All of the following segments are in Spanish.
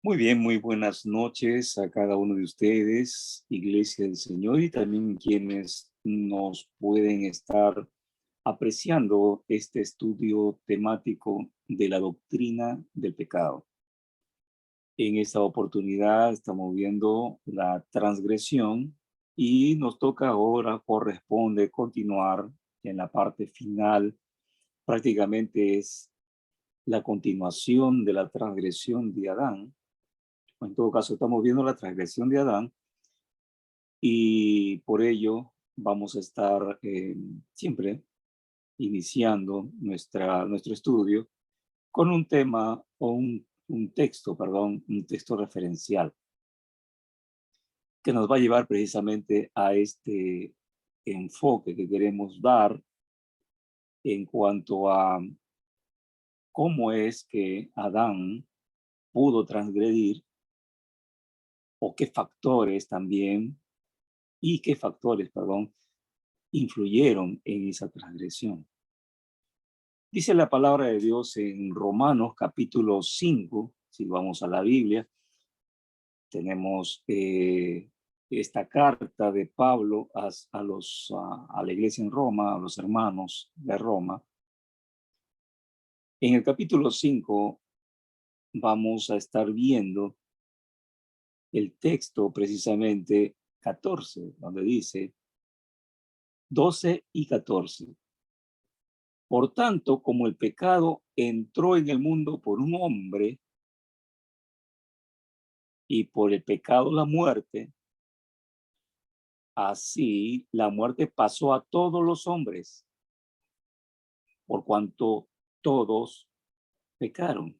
Muy bien, muy buenas noches a cada uno de ustedes, Iglesia del Señor, y también quienes nos pueden estar apreciando este estudio temático de la doctrina del pecado. En esta oportunidad estamos viendo la transgresión y nos toca ahora, corresponde continuar en la parte final. Prácticamente es la continuación de la transgresión de Adán. En todo caso, estamos viendo la transgresión de Adán y por ello vamos a estar siempre iniciando nuestro estudio con un tema o un texto, perdón, un texto referencial que nos va a llevar precisamente a este enfoque que queremos dar en cuanto a cómo es que Adán pudo transgredir o qué factores también y qué factores, perdón, influyeron en esa transgresión. Dice la palabra de Dios en Romanos capítulo 5, si vamos a la Biblia, tenemos esta carta de Pablo a la iglesia en Roma, a los hermanos de Roma. En el capítulo 5 vamos a estar viendo el texto precisamente 14, donde dice 12 y 14. Por tanto, como el pecado entró en el mundo por un hombre y por el pecado la muerte, así la muerte pasó a todos los hombres, por cuanto todos pecaron.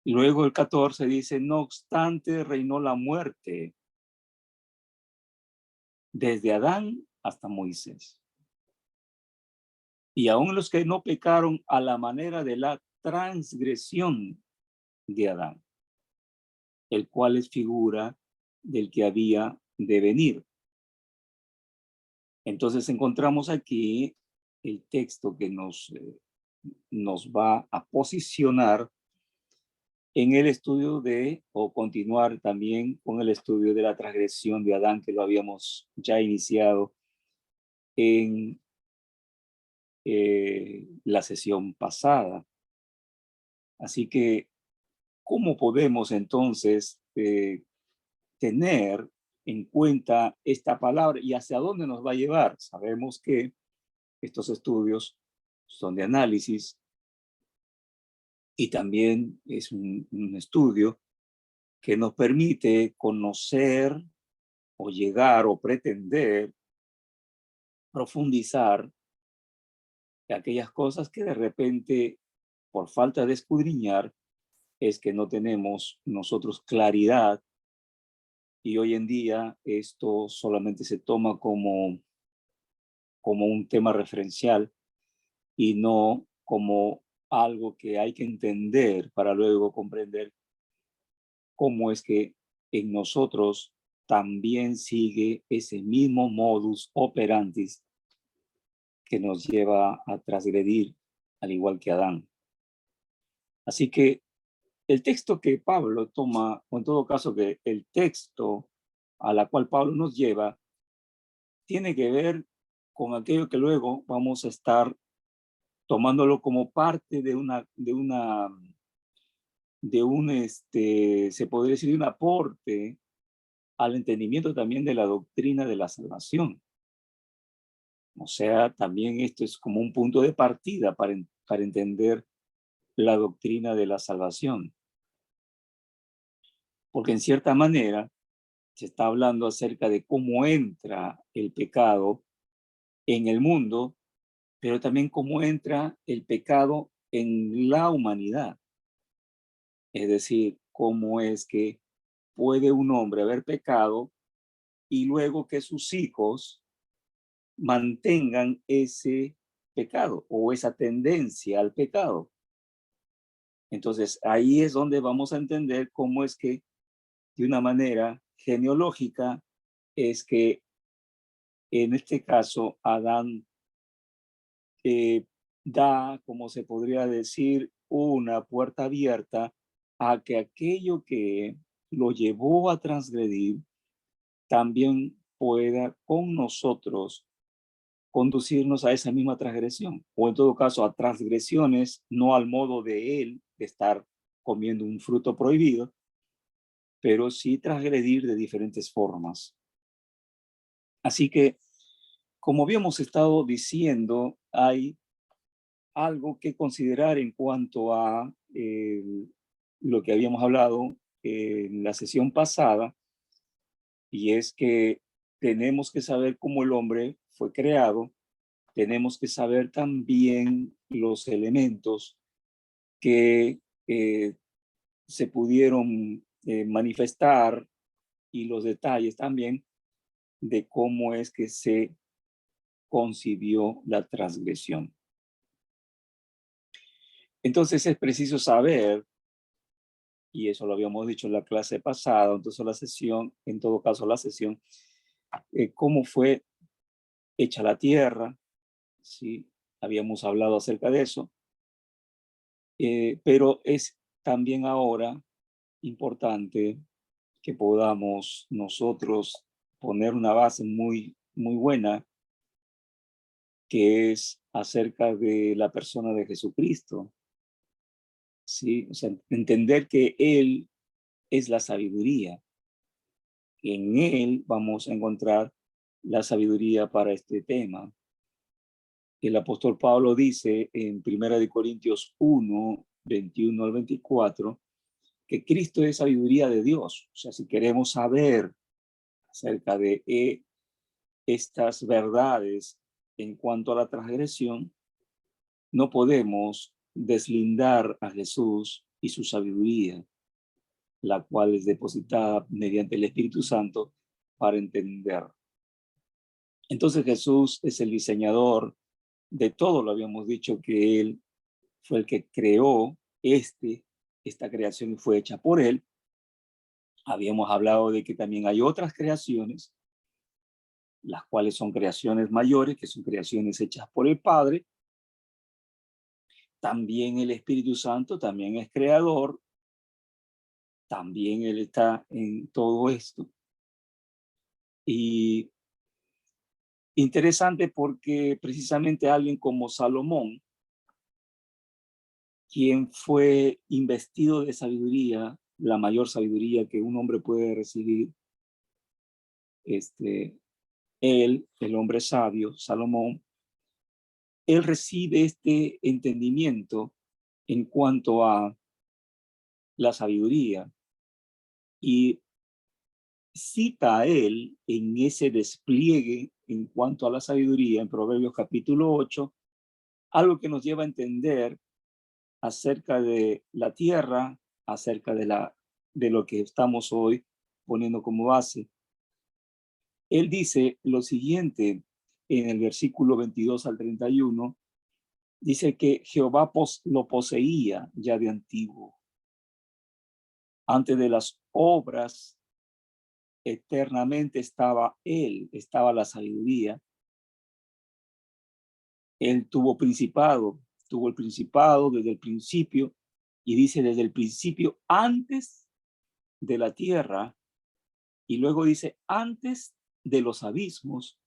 Luego el 14 dice, no obstante reinó la muerte desde Adán hasta Moisés. Y aún los que no pecaron a la manera de la transgresión de Adán, el cual es figura del que había de venir. Entonces encontramos aquí el texto que nos va a posicionar en el estudio o continuar también con el estudio de la transgresión de Adán, que lo habíamos ya iniciado en la sesión pasada. Así que, ¿cómo podemos entonces tener en cuenta esta palabra y hacia dónde nos va a llevar? Sabemos que estos estudios son de análisis y también es un estudio que nos permite conocer o llegar o pretender profundizar en aquellas cosas que de repente, por falta de escudriñar, es que no tenemos nosotros claridad, y hoy en día esto solamente se toma como un tema referencial y no como algo que hay que entender para luego comprender cómo es que en nosotros también sigue ese mismo modus operandi que nos lleva a transgredir, al igual que Adán. Así que el texto que Pablo toma, o en todo caso que el texto a la cual Pablo nos lleva, tiene que ver con aquello que luego vamos a estar tomándolo como parte se podría decir, de un aporte al entendimiento también de la doctrina de la salvación. O sea, también esto es como un punto de partida para entender la doctrina de la salvación. Porque en cierta manera se está hablando acerca de cómo entra el pecado en el mundo, pero también cómo entra el pecado en la humanidad. Es decir, cómo es que puede un hombre haber pecado y luego que sus hijos mantengan ese pecado o esa tendencia al pecado. Entonces, ahí es donde vamos a entender cómo es que, de una manera genealógica, es que en este caso Adán da, como se podría decir, una puerta abierta a que aquello que lo llevó a transgredir también pueda con nosotros conducirnos a esa misma transgresión, o en todo caso a transgresiones, no al modo de él, de estar comiendo un fruto prohibido, pero sí transgredir de diferentes formas. Así que, como habíamos estado diciendo, hay algo que considerar en cuanto a lo que habíamos hablado en la sesión pasada, y es que tenemos que saber cómo el hombre fue creado, tenemos que saber también los elementos que se pudieron manifestar y los detalles también de cómo es que se concibió la transgresión. Entonces es preciso saber, y eso lo habíamos dicho en la clase pasada, entonces la sesión, en todo caso la sesión, cómo fue hecha la tierra, ¿sí? Habíamos hablado acerca de eso, pero es también ahora importante que podamos nosotros poner una base muy, muy buena, que es acerca de la persona de Jesucristo, ¿sí? O sea, entender que Él es la sabiduría. En Él vamos a encontrar la sabiduría para este tema. El apóstol Pablo dice en 1 Corintios 1, 21 al 24, que Cristo es sabiduría de Dios. O sea, si queremos saber acerca de estas verdades en cuanto a la transgresión, no podemos deslindar a Jesús y su sabiduría, la cual es depositada mediante el Espíritu Santo para entender. Entonces Jesús es el diseñador de todo, lo habíamos dicho que Él fue el que creó esta creación y fue hecha por Él. Habíamos hablado de que también hay otras creaciones, las cuales son creaciones mayores, que son creaciones hechas por el Padre. También el Espíritu Santo también es creador, también Él está en todo esto. Y interesante porque precisamente alguien como Salomón, quien fue investido de sabiduría, la mayor sabiduría que un hombre puede recibir, él, el hombre sabio, Salomón, él recibe este entendimiento en cuanto a la sabiduría y cita a él en ese despliegue en cuanto a la sabiduría en Proverbios capítulo 8, algo que nos lleva a entender acerca de la tierra, acerca de lo que estamos hoy poniendo como base. Él dice lo siguiente en el versículo 22 al 31, dice que Jehová lo poseía ya de antiguo. Antes de las obras, eternamente estaba él, estaba la sabiduría. Él tuvo el principado desde el principio, y dice desde el principio, antes de la tierra, y luego dice, antes de los abismos,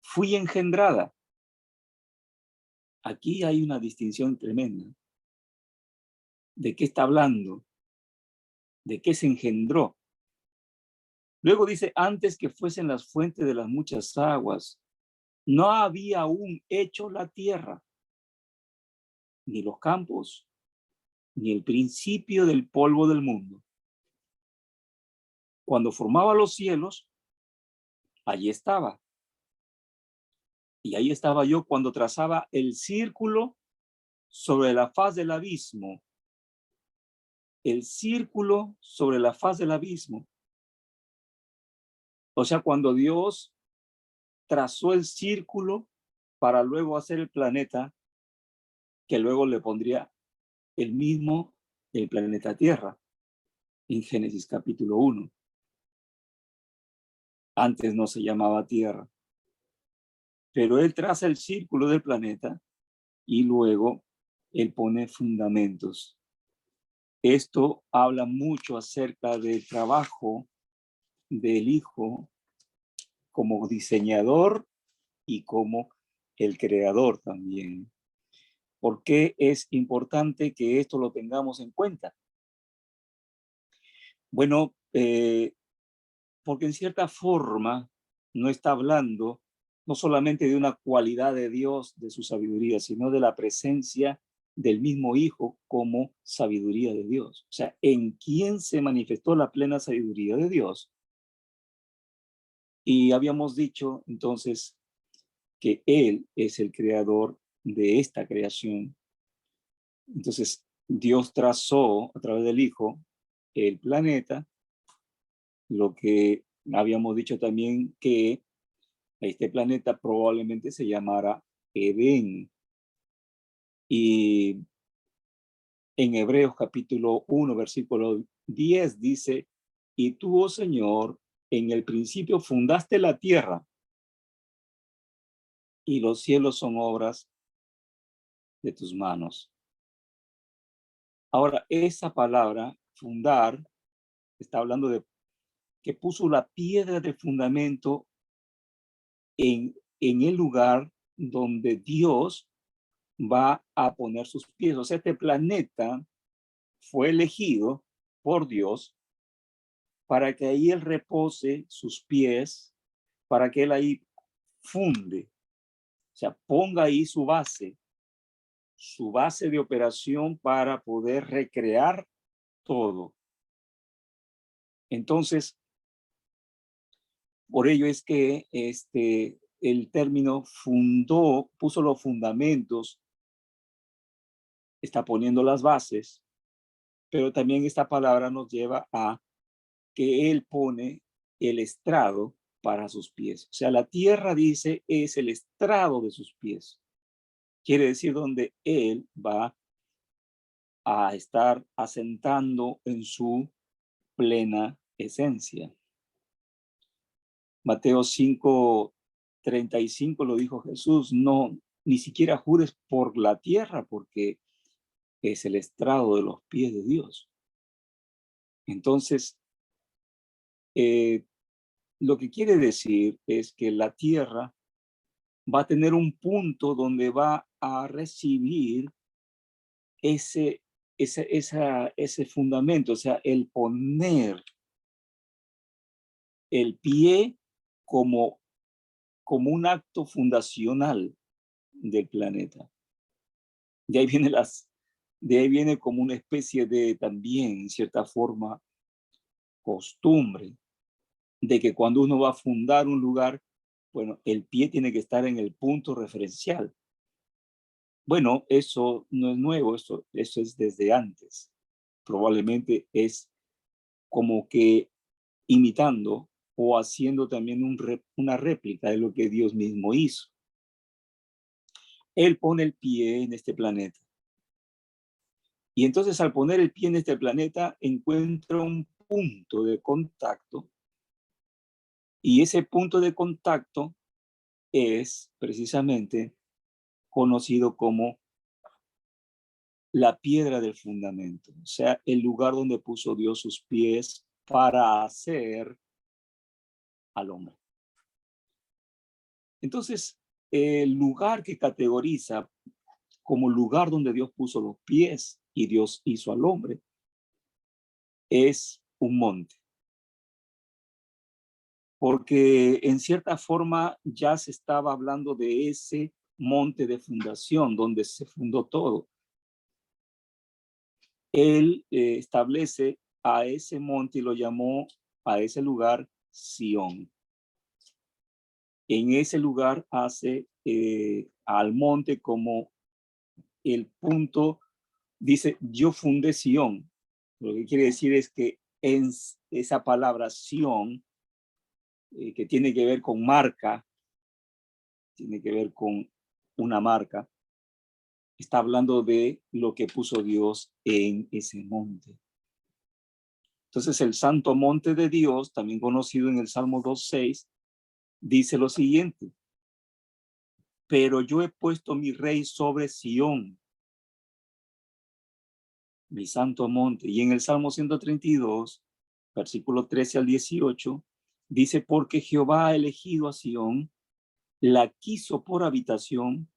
fui engendrada. Aquí hay una distinción tremenda. ¿De qué está hablando? ¿De qué se engendró? Luego dice, antes que fuesen las fuentes de las muchas aguas, no había aún hecho la tierra, ni los campos, ni el principio del polvo del mundo. Cuando formaba los cielos, allí estaba. Y ahí estaba yo cuando trazaba el círculo sobre la faz del abismo. El círculo sobre la faz del abismo. O sea, cuando Dios trazó el círculo para luego hacer el planeta, que luego le pondría el planeta Tierra, en Génesis capítulo 1. Antes no se llamaba Tierra. Pero él traza el círculo del planeta y luego Él pone fundamentos. Esto habla mucho acerca del trabajo del Hijo como diseñador y como el creador también. ¿Por qué es importante que esto lo tengamos en cuenta? Bueno, porque en cierta forma no está hablando no solamente de una cualidad de Dios, de su sabiduría, sino de la presencia del mismo Hijo como sabiduría de Dios. O sea, en quién se manifestó la plena sabiduría de Dios. Y habíamos dicho entonces que Él es el creador de esta creación. Entonces, Dios trazó a través del Hijo el planeta, lo que habíamos dicho también que este planeta probablemente se llamara Edén. Y en Hebreos capítulo 1, versículo 10 dice, y tú, oh Señor, en el principio fundaste la tierra y los cielos son obras de tus manos. Ahora, esa palabra, fundar, está hablando de que puso la piedra de fundamento en el lugar donde Dios va a poner sus pies. O sea, este planeta fue elegido por Dios para que ahí Él repose sus pies, para que Él ahí funde, o sea, ponga ahí su base de operación para poder recrear todo. Entonces, por ello es que el término fundó, puso los fundamentos, está poniendo las bases, pero también esta palabra nos lleva a que Él pone el estrado para sus pies. O sea, la tierra, dice, es el estrado de sus pies. Quiere decir donde Él va a estar asentando en su plena esencia. Mateo 5:35 lo dijo Jesús, no, ni siquiera jures por la tierra, porque es el estrado de los pies de Dios. Entonces, lo que quiere decir es que la tierra va a tener un punto donde va a recibir ese fundamento, o sea, el poner el pie como, como un acto fundacional del planeta. De ahí viene de ahí viene como una especie de también, en cierta forma, costumbre de que cuando uno va a fundar un lugar, bueno, el pie tiene que estar en el punto referencial. Bueno, eso no es nuevo, eso es desde antes. Probablemente es como que imitando o haciendo también una réplica de lo que Dios mismo hizo. Él pone el pie en este planeta. Y entonces al poner el pie en este planeta encuentra un punto de contacto y ese punto de contacto es precisamente conocido como la piedra del fundamento, o sea, el lugar donde puso Dios sus pies para hacer al hombre. Entonces, el lugar que categoriza como lugar donde Dios puso los pies y Dios hizo al hombre es un monte. Porque en cierta forma ya se estaba hablando de ese monte de fundación donde se fundó todo. Él establece a ese monte y lo llamó a ese lugar Sión. En ese lugar hace al monte como el punto, dice, yo fundé Sión. Lo que quiere decir es que en esa palabra Sión, que tiene que ver con marca, tiene que ver con una marca, está hablando de lo que puso Dios en ese monte. Entonces el santo monte de Dios, también conocido en el Salmo 2:6, dice lo siguiente: pero yo he puesto mi rey sobre Sión, mi santo monte. Y en el Salmo 132, versículo 13 al 18, dice, porque Jehová ha elegido a Sión, la quiso por habitación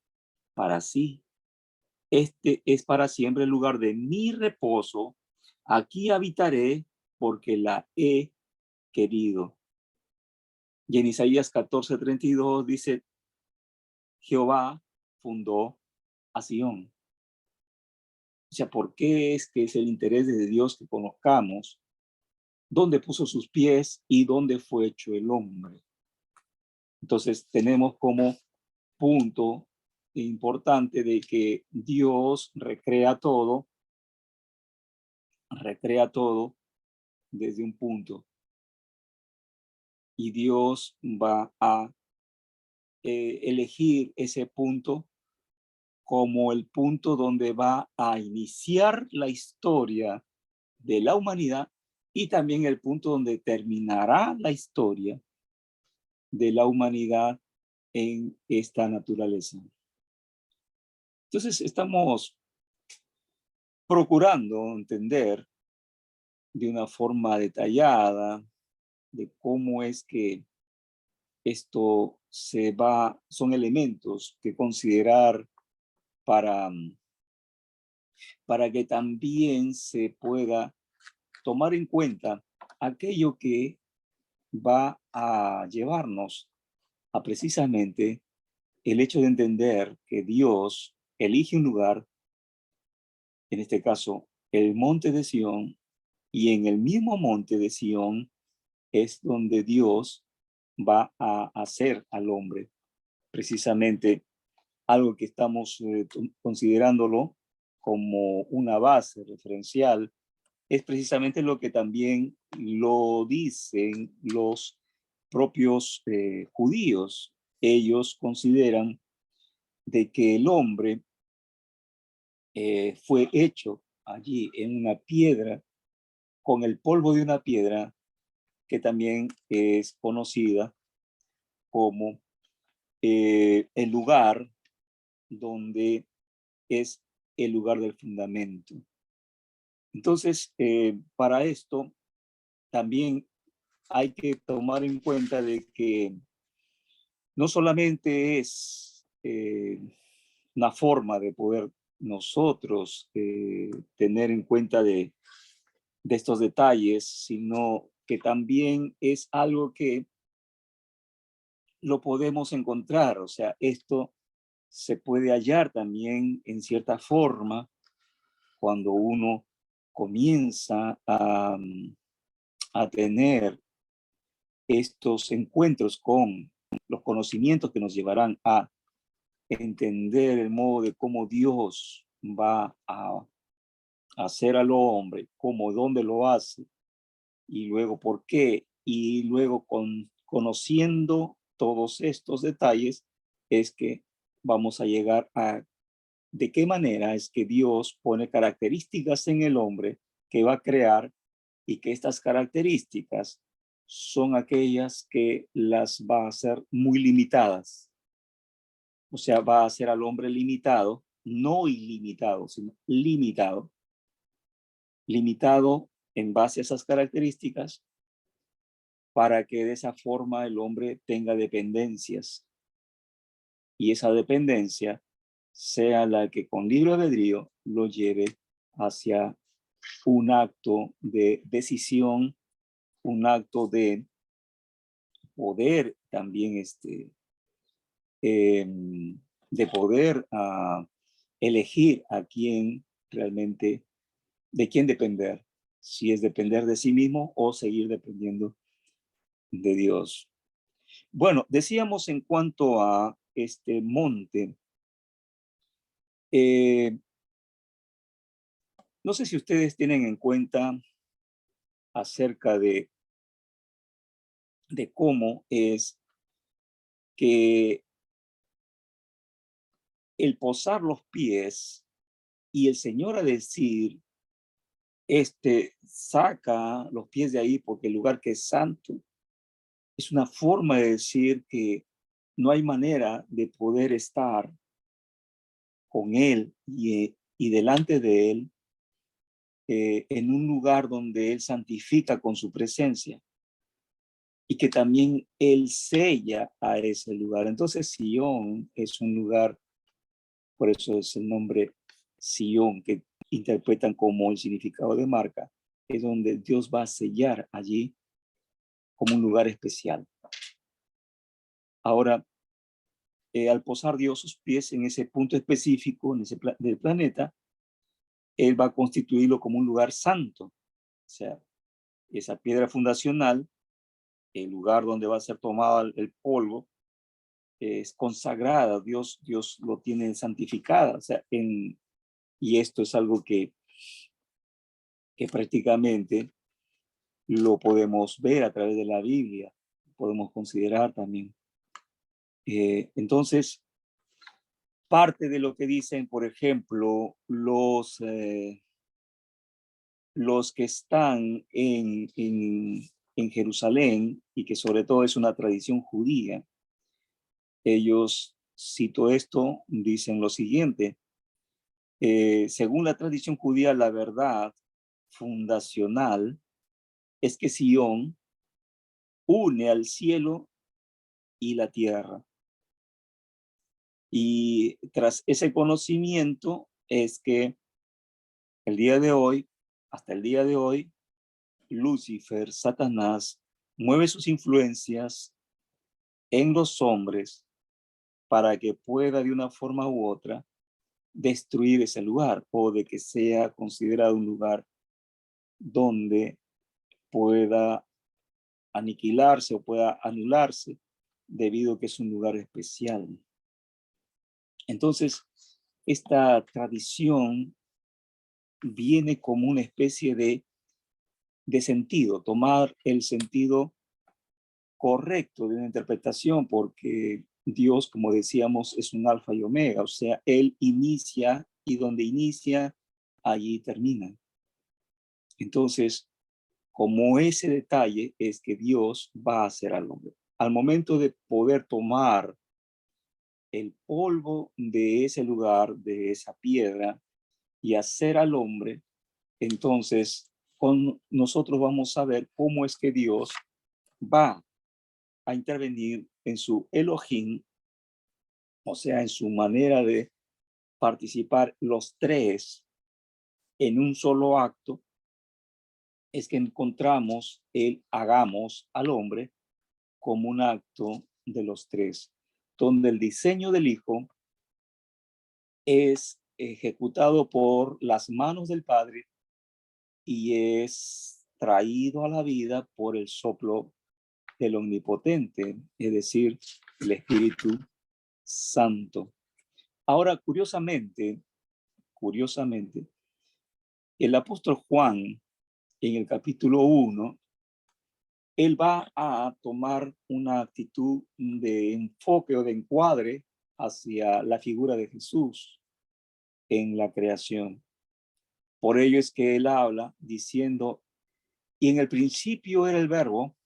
para sí. Este es para siempre el lugar de mi reposo. Aquí habitaré porque la he querido. Y en Isaías 14:32 dice, Jehová fundó a Sión. O sea, ¿por qué es que es el interés de Dios que conozcamos dónde puso sus pies y dónde fue hecho el hombre? Entonces tenemos como punto importante de que Dios recrea todo desde un punto, y Dios va a elegir ese punto como el punto donde va a iniciar la historia de la humanidad y también el punto donde terminará la historia de la humanidad en esta naturaleza. Entonces estamos procurando entender de una forma detallada de cómo es que esto son elementos que considerar para, para que también se pueda tomar en cuenta aquello que va a llevarnos a precisamente el hecho de entender que Dios elige un lugar, en este caso el monte de Sión, y en el mismo monte de Sión es donde Dios va a hacer al hombre. Precisamente algo que estamos considerándolo como una base referencial es precisamente lo que también lo dicen los propios judíos. Ellos consideran de que el hombre fue hecho allí en una piedra, con el polvo de una piedra que también es conocida como el lugar donde es el lugar del fundamento. Entonces, para esto también hay que tomar en cuenta de que no solamente es una forma de poder nosotros tener en cuenta de estos detalles, sino que también es algo que lo podemos encontrar. O sea, esto se puede hallar también en cierta forma cuando uno comienza a tener estos encuentros con los conocimientos que nos llevarán a entender el modo de cómo Dios va a hacer al hombre, cómo, dónde lo hace, y luego por qué, y luego conociendo todos estos detalles, es que vamos a llegar a de qué manera es que Dios pone características en el hombre que va a crear, y que estas características son aquellas que las va a hacer muy limitadas. O sea, va a hacer al hombre limitado, no ilimitado, sino limitado, limitado en base a esas características, para que de esa forma el hombre tenga dependencias, y esa dependencia sea la que con libre albedrío lo lleve hacia un acto de decisión, un acto de poder también eh, de poder elegir a quién realmente, de quién depender, si es depender de sí mismo o seguir dependiendo de Dios. Bueno, decíamos en cuanto a este monte, eh, no sé si ustedes tienen en cuenta acerca de cómo es que el posar los pies y el Señor a decir, saca los pies de ahí porque el lugar que es santo, es una forma de decir que no hay manera de poder estar con Él y delante de Él en un lugar donde Él santifica con su presencia y que también Él sella a ese lugar. Entonces Sión es un lugar, por eso es el nombre Sión, que interpretan como el significado de marca, es donde Dios va a sellar allí como un lugar especial. Ahora, al posar Dios sus pies en ese punto específico, en ese del planeta, Él va a constituirlo como un lugar santo. O sea, esa piedra fundacional, el lugar donde va a ser tomado el polvo, es consagrada, Dios lo tiene santificada. O sea, y esto es algo que prácticamente lo podemos ver a través de la Biblia, podemos considerar también. Entonces, parte de lo que dicen, por ejemplo, los que están en Jerusalén, y que sobre todo es una tradición judía, ellos, cito esto, dicen lo siguiente: según la tradición judía, la verdad fundacional es que Sión une al cielo y la tierra. Y tras ese conocimiento es que el día de hoy, hasta el día de hoy, Lucifer, Satanás, mueve sus influencias en los hombres para que pueda de una forma u otra destruir ese lugar, o de que sea considerado un lugar donde pueda aniquilarse o pueda anularse, debido a que es un lugar especial. Entonces, esta tradición viene como una especie de sentido, tomar el sentido correcto de una interpretación, porque Dios, como decíamos, es un alfa y omega, o sea, Él inicia, y donde inicia, allí termina. Entonces, como ese detalle es que Dios va a hacer al hombre. Al momento de poder tomar el polvo de ese lugar, de esa piedra, y hacer al hombre, entonces con nosotros vamos a ver cómo es que Dios va a intervenir en su Elohim, o sea, en su manera de participar los tres en un solo acto. Es que encontramos el hagamos al hombre como un acto de los tres, donde el diseño del Hijo es ejecutado por las manos del Padre y es traído a la vida por el soplo del Omnipotente, es decir, el Espíritu Santo. Ahora, curiosamente, el apóstol Juan, en el capítulo 1, él va a tomar una actitud de enfoque o de encuadre hacia la figura de Jesús en la creación. Por ello es que él habla diciendo: y en el principio era el verbo,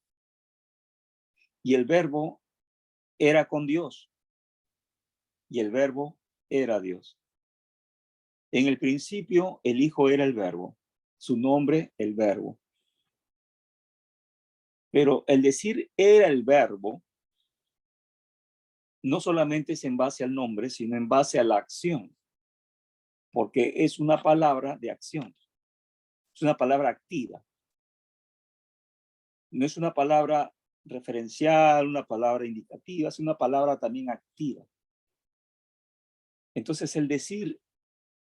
y el verbo era con Dios, y el verbo era Dios. En el principio el Hijo era el verbo, su nombre el verbo. Pero el decir era el verbo no solamente es en base al nombre, sino en base a la acción, porque es una palabra de acción, es una palabra activa. No es una palabra referencial, una palabra indicativa, es una palabra también activa. Entonces, el decir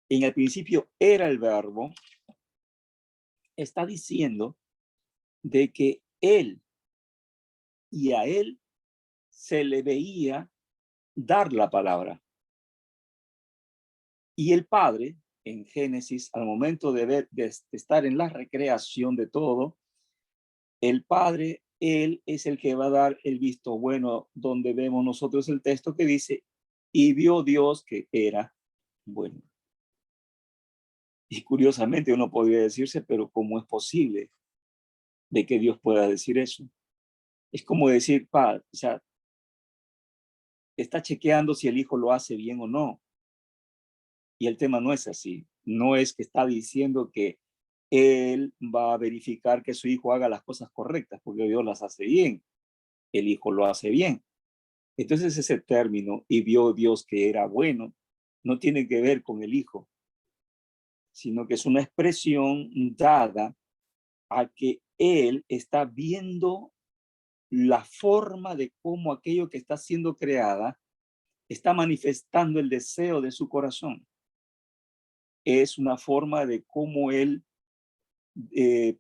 en el principio era el verbo está diciendo de que él y a él se le veía dar la palabra. Y el Padre, en Génesis, al momento de estar en la recreación de todo, el Padre, él es el que va a dar el visto bueno, donde vemos nosotros el texto que dice: y vio Dios que era bueno. Y curiosamente uno podría decirse, pero ¿cómo es posible de que Dios pueda decir eso? Es como decir, o sea, está chequeando si el hijo lo hace bien o no. Y el tema no es así. No es que está diciendo que él va a verificar que su hijo haga las cosas correctas, porque Dios las hace bien, el hijo lo hace bien. Entonces ese término, y vio Dios que era bueno, no tiene que ver con el hijo, sino que es una expresión dada a que él está viendo la forma de cómo aquello que está siendo creada está manifestando el deseo de su corazón. Es una forma de cómo él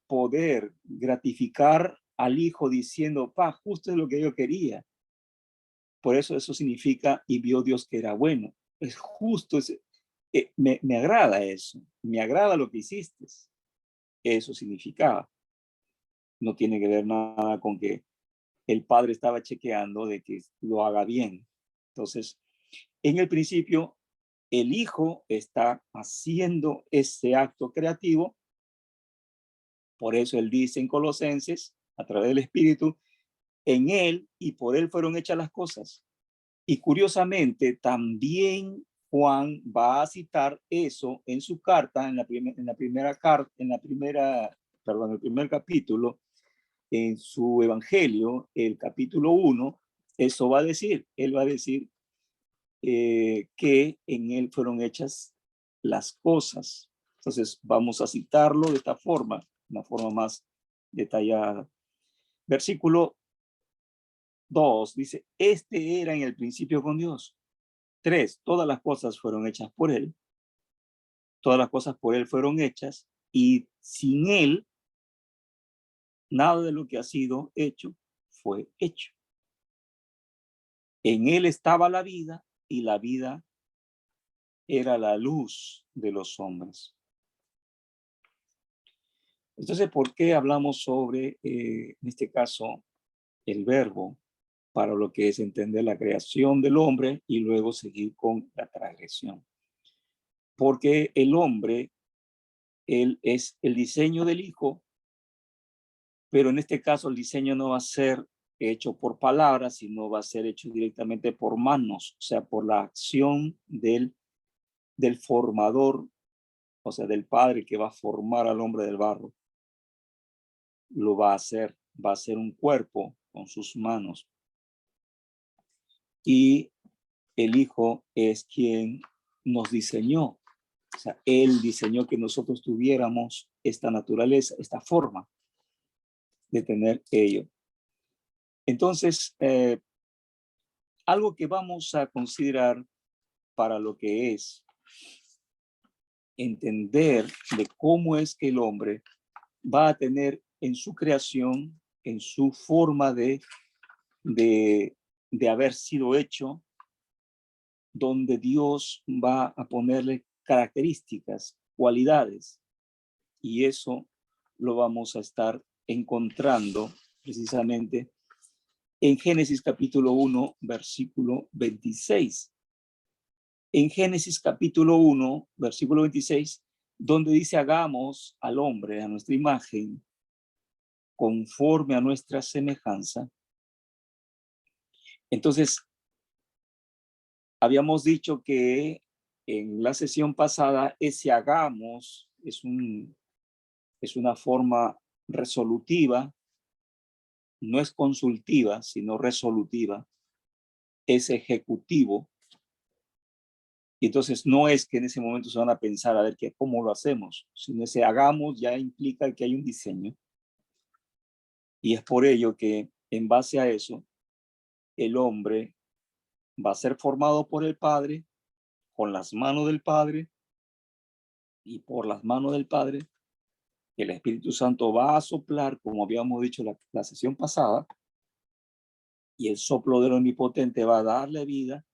poder gratificar al hijo diciendo, pa, justo es lo que yo quería. Por eso significa, y vio Dios que era bueno. Es justo, me agrada eso, me agrada lo que hiciste. Eso significaba. No tiene que ver nada con que el padre estaba chequeando de que lo haga bien. Entonces, en el principio, el hijo está haciendo ese acto creativo. Por eso él dice en Colosenses, a través del Espíritu, en él y por él fueron hechas las cosas. Y curiosamente, también Juan va a citar eso en su carta, en la primera carta, perdón, el primer capítulo, en su evangelio, el capítulo 1, eso va a decir, él va a decir que en él fueron hechas las cosas. Entonces, vamos a citarlo de esta forma, una forma más detallada. Versículo 2 dice, este era en el principio con Dios. 3, todas las cosas fueron hechas por él, todas las cosas por él fueron hechas, y sin él, nada de lo que ha sido hecho fue hecho. En él estaba la vida, y la vida era la luz de los hombres. Entonces, ¿por qué hablamos sobre, en este caso, el verbo para lo que es entender la creación del hombre y luego seguir con la transgresión? Porque el hombre, él es el diseño del hijo, pero en este caso el diseño no va a ser hecho por palabras, sino va a ser hecho directamente por manos, o sea, por la acción del formador, o sea, del padre que va a formar al hombre del barro. Lo va a hacer un cuerpo con sus manos. Y el hijo es quien nos diseñó. O sea, él diseñó que nosotros tuviéramos esta naturaleza, esta forma de tener ello. Entonces, algo que vamos a considerar para lo que es entender de cómo es que el hombre va a tener en su creación, en su forma de haber sido hecho, donde Dios va a ponerle características, cualidades, y eso lo vamos a estar encontrando precisamente en Génesis capítulo 1, versículo 26. En Génesis capítulo 1, versículo 26, donde dice, hagamos al hombre a nuestra imagen, conforme a nuestra semejanza. Entonces, habíamos dicho que en la sesión pasada ese hagamos es una forma resolutiva, no es consultiva, sino resolutiva, es ejecutivo. Y entonces no es que en ese momento se van a pensar a ver cómo lo hacemos, sino ese hagamos ya implica que hay un diseño. Y es por ello que en base a eso, el hombre va a ser formado por el Padre, con las manos del Padre, y por las manos del Padre, el Espíritu Santo va a soplar, como habíamos dicho la sesión pasada, y el soplo del Omnipotente va a darle vida,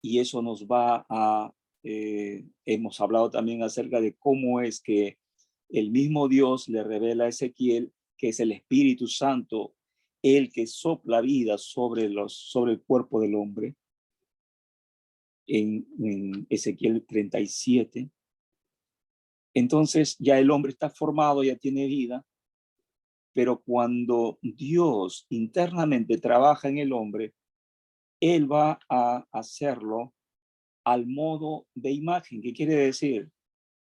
y eso nos va a, hemos hablado también acerca de cómo es que el mismo Dios le revela a Ezequiel que es el Espíritu Santo el que sopla vida sobre el cuerpo del hombre, en Ezequiel 37. Entonces ya el hombre está formado, ya tiene vida, pero cuando Dios internamente trabaja en el hombre, él va a hacerlo al modo de imagen. ¿Qué quiere decir?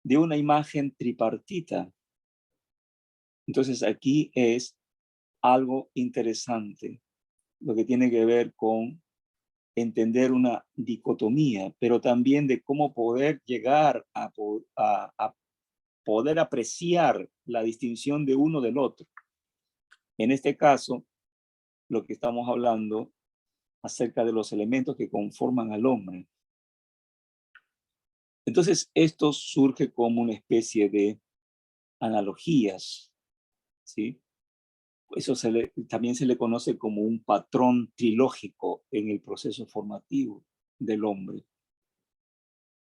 de una imagen tripartita. Entonces aquí es algo interesante, lo que tiene que ver con entender una dicotomía, pero también de cómo poder llegar a poder apreciar la distinción de uno del otro. En este caso, lo que estamos hablando acerca de los elementos que conforman al hombre. Entonces, esto surge como una especie de analogías, ¿sí? Eso también se le conoce como un patrón trilógico en el proceso formativo del hombre.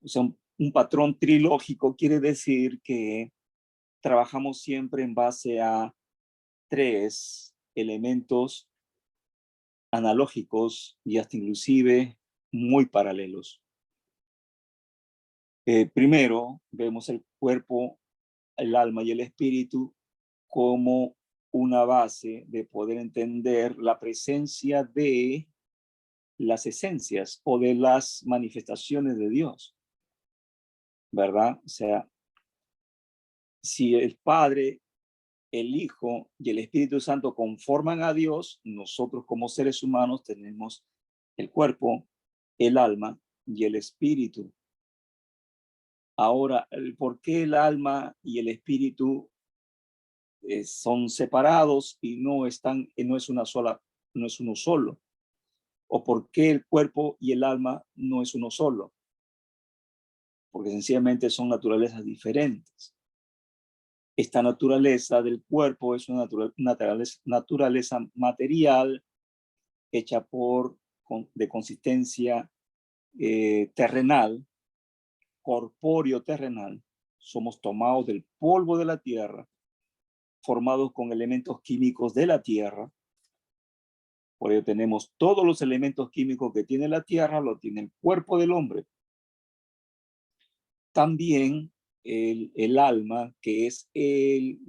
O sea, un patrón trilógico quiere decir que trabajamos siempre en base a tres elementos analógicos y hasta inclusive muy paralelos. Primero, vemos el cuerpo, el alma y el espíritu como una base de poder entender la presencia de las esencias o de las manifestaciones de Dios, ¿verdad? O sea, si el Padre, el Hijo y el Espíritu Santo conforman a Dios, nosotros como seres humanos tenemos el cuerpo, el alma y el espíritu. Ahora, ¿por qué el alma y el espíritu son separados y no están, no es una sola, no es uno solo? ¿O por qué el cuerpo y el alma no es uno solo? Porque sencillamente son naturalezas diferentes. Esta naturaleza del cuerpo es una naturaleza material hecha de consistencia terrenal, corpóreo terrenal. Somos tomados del polvo de la tierra, formados con elementos químicos de la tierra. Por ello tenemos todos los elementos químicos que tiene la tierra, lo tiene el cuerpo del hombre. También el alma, que es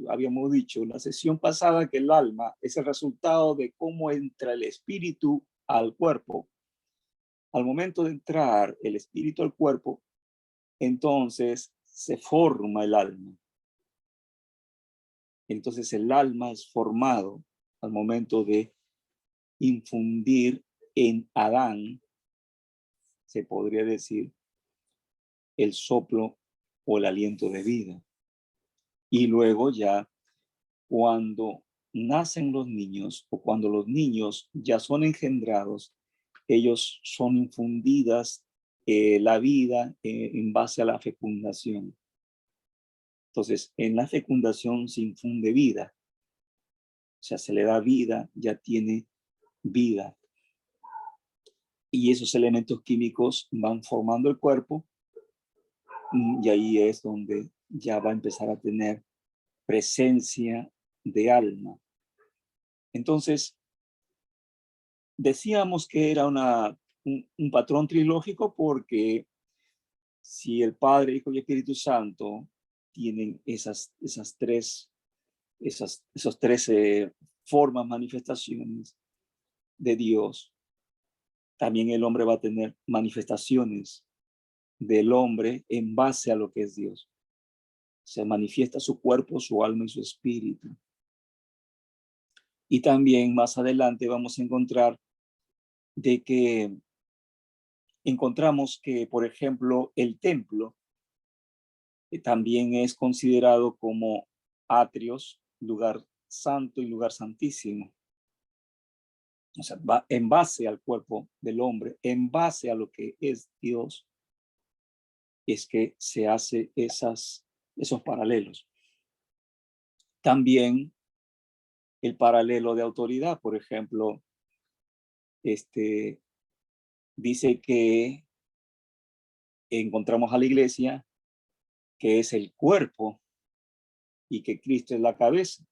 habíamos dicho en la sesión pasada que el alma es el resultado de cómo entra el espíritu al cuerpo. Al momento de entrar el espíritu al cuerpo, entonces se forma el alma. Entonces el alma es formado al momento de infundir en Adán, se podría decir, el soplo o el aliento de vida. Y luego ya cuando nacen los niños o cuando los niños ya son engendrados, ellos son infundidas la vida en base a la fecundación. Entonces, en la fecundación se infunde vida, o sea, se le da vida, ya tiene vida. Y esos elementos químicos van formando el cuerpo y ahí es donde ya va a empezar a tener presencia de alma. Entonces, decíamos que era un patrón trilógico porque si el Padre, Hijo y Espíritu Santo tienen esas tres formas, manifestaciones de Dios, también el hombre va a tener manifestaciones del hombre en base a lo que es Dios. Se manifiesta su cuerpo, su alma y su espíritu. Y también más adelante vamos a encontrar de que encontramos que, por ejemplo, el templo también es considerado como atrios, lugar santo y lugar santísimo. O sea, va en base al cuerpo del hombre, en base a lo que es Dios, es que se hace esos paralelos. También el paralelo de autoridad, por ejemplo, dice que encontramos a la iglesia que es el cuerpo y que Cristo es la cabeza.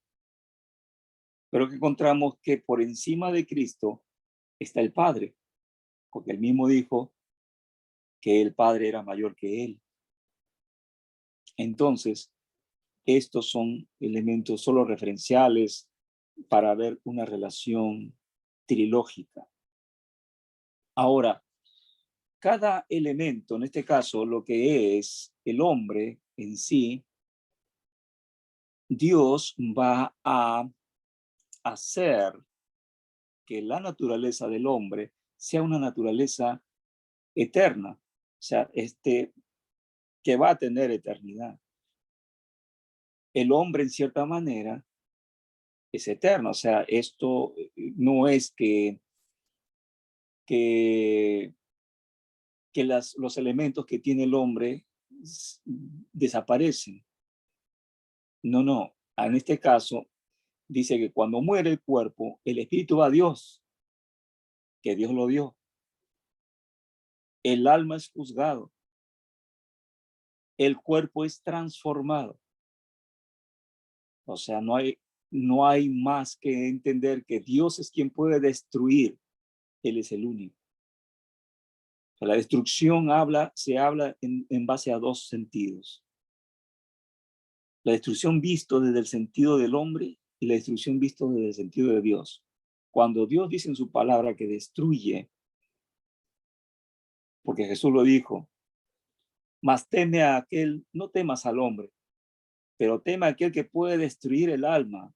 Pero que encontramos que por encima de Cristo está el Padre, porque él mismo dijo que el Padre era mayor que él. Entonces, estos son elementos solo referenciales para ver una relación trilógica. Ahora, cada elemento, en este caso, lo que es el hombre, en sí, Dios va a hacer que la naturaleza del hombre sea una naturaleza eterna, o sea, que va a tener eternidad. El hombre, en cierta manera, es eterno, o sea, esto no es que, que los elementos que tiene el hombre desaparecen. No, no. En este caso, dice que cuando muere el cuerpo, el espíritu va a Dios, que Dios lo dio. El alma es juzgado. El cuerpo es transformado. O sea, no hay más que entender que Dios es quien puede destruir. Él es el único. O sea, la destrucción se habla en base a dos sentidos. La destrucción visto desde el sentido del hombre y la destrucción visto desde el sentido de Dios. Cuando Dios dice en su palabra que destruye, porque Jesús lo dijo, mas teme a aquel, no temas al hombre, pero teme a aquel que puede destruir el alma,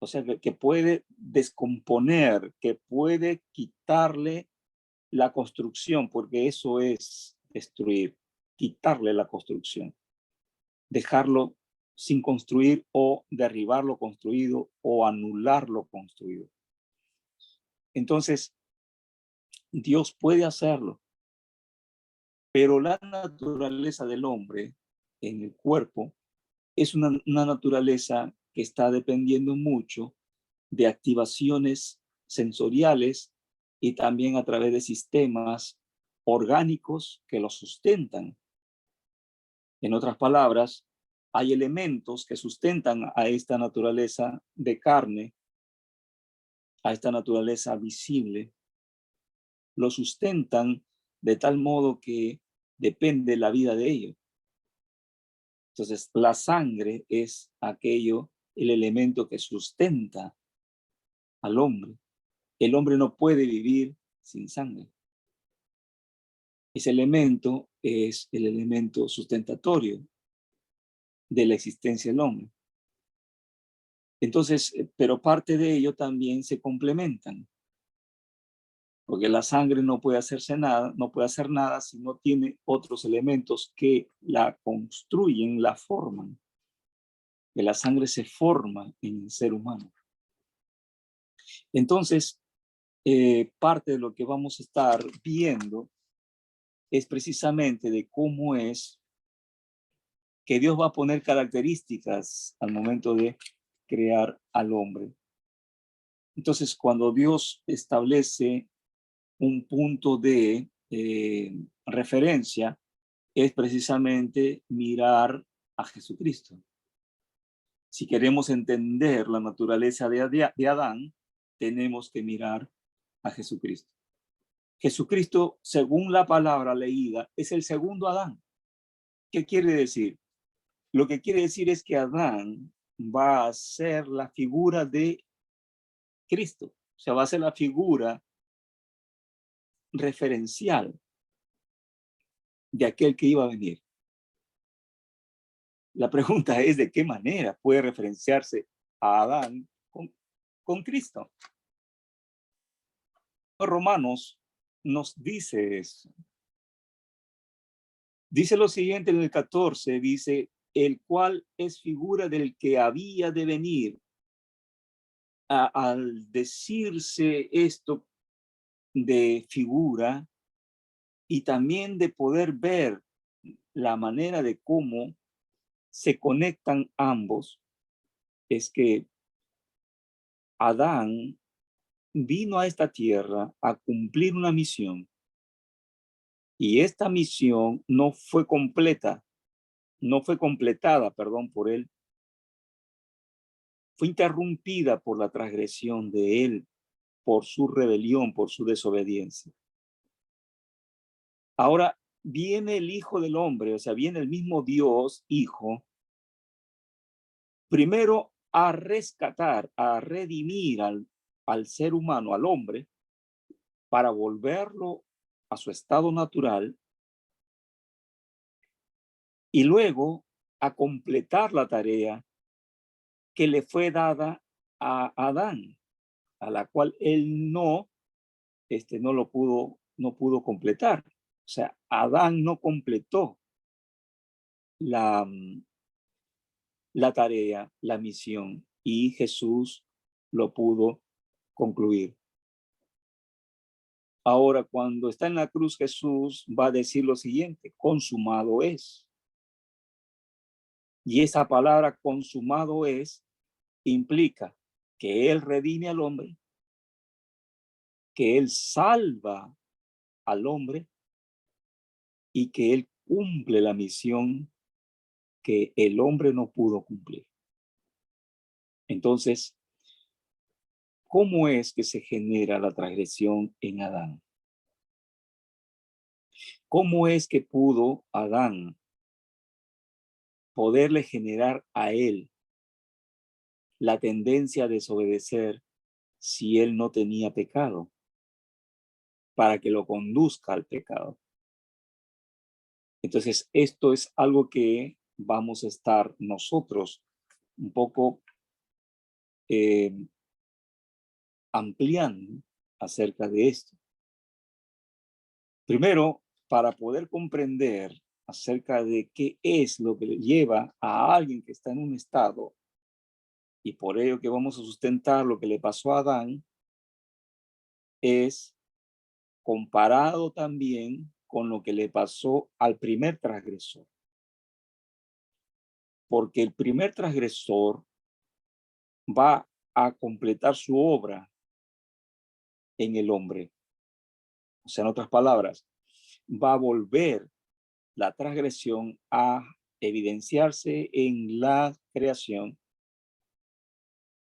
o sea, que puede descomponer, que puede quitarle la construcción, porque eso es destruir, quitarle la construcción, dejarlo sin construir o derribar lo construido o anular lo construido. Entonces, Dios puede hacerlo, pero la naturaleza del hombre en el cuerpo es una naturaleza que está dependiendo mucho de activaciones sensoriales y también a través de sistemas orgánicos que lo sustentan. En otras palabras, hay elementos que sustentan a esta naturaleza de carne, a esta naturaleza visible, lo sustentan de tal modo que depende la vida de ellos. Entonces, la sangre es aquello, el elemento que sustenta al hombre. El hombre no puede vivir sin sangre. Ese elemento es el elemento sustentatorio de la existencia del hombre. Entonces, pero parte de ello también se complementan, porque la sangre no puede hacerse nada, no puede hacer nada si no tiene otros elementos que la construyen, la forman. Que la sangre se forma en el ser humano. Entonces, parte de lo que vamos a estar viendo es precisamente de cómo es que Dios va a poner características al momento de crear al hombre. Entonces, cuando Dios establece un punto de referencia, es precisamente mirar a Jesucristo. Si queremos entender la naturaleza de Adán, tenemos que mirar a Jesucristo. Jesucristo, según la palabra leída, es el segundo Adán. ¿Qué quiere decir? Lo que quiere decir es que Adán va a ser la figura de Cristo, o sea, va a ser la figura referencial de aquel que iba a venir. La pregunta es de qué manera puede referenciarse a Adán con Cristo. Romanos nos dice eso. Dice lo siguiente en el 14, dice, el cual es figura del que había de venir. Al decirse esto de figura y también de poder ver la manera de cómo se conectan ambos, es que Adán vino a esta tierra a cumplir una misión y esta misión no fue completada, por él, fue interrumpida por la transgresión de él, por su rebelión, por su desobediencia. Ahora viene el Hijo del Hombre, o sea, viene el mismo Dios, Hijo, primero a rescatar, a redimir al ser humano, al hombre, para volverlo a su estado natural y luego a completar la tarea que le fue dada a Adán, a la cual él no pudo completar. O sea, Adán no completó la, la tarea, la misión, y Jesús lo pudo concluir. Ahora, cuando está en la cruz, Jesús va a decir lo siguiente: consumado es. Y esa palabra consumado es implica que Él redime al hombre, que Él salva al hombre y que Él cumple la misión que el hombre no pudo cumplir. Entonces, ¿cómo es que se genera la transgresión en Adán? ¿Cómo es que pudo Adán poderle generar a él la tendencia a desobedecer si él no tenía pecado, para que lo conduzca al pecado? Entonces, esto es algo que vamos a estar nosotros un poco eh, ampliando acerca de esto. Primero, para poder comprender acerca de qué es lo que le lleva a alguien que está en un estado, y por ello que vamos a sustentar lo que le pasó a Adán, es comparado también con lo que le pasó al primer transgresor. Porque el primer transgresor va a completar su obra en el hombre. O sea, en otras palabras, va a volver la transgresión a evidenciarse en la creación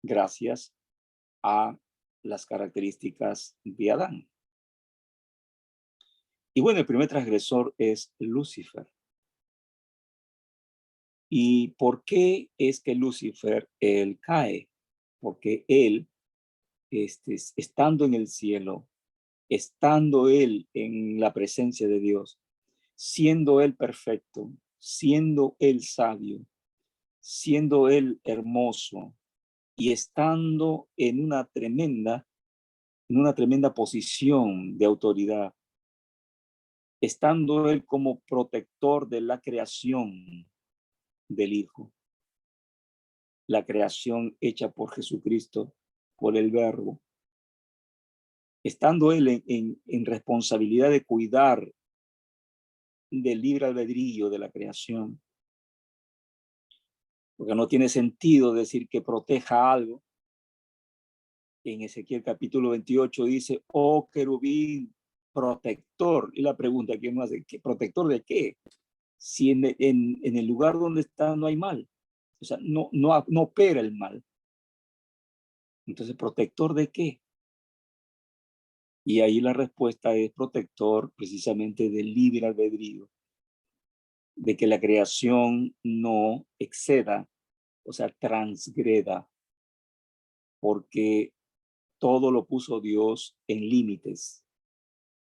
gracias a las características de Adán. Y bueno, el primer transgresor es Lucifer. ¿Y por qué es que Lucifer, él cae? Porque él, estando en el cielo, estando él en la presencia de Dios, siendo él perfecto, siendo él sabio, siendo él hermoso y estando en una tremenda posición de autoridad, estando él como protector de la creación del Hijo, la creación hecha por Jesucristo, por el Verbo, estando él en responsabilidad de cuidar del libre albedrío de la creación, porque no tiene sentido decir que proteja algo. En Ezequiel capítulo 28 dice, oh querubín protector. Y la pregunta que uno hace, ¿protector de qué? Si en el lugar donde está no hay mal. O sea, no opera el mal. Entonces, ¿protector de qué? Y ahí la respuesta es protector precisamente del libre albedrío, de que la creación no exceda, o sea, transgreda, porque todo lo puso Dios en límites.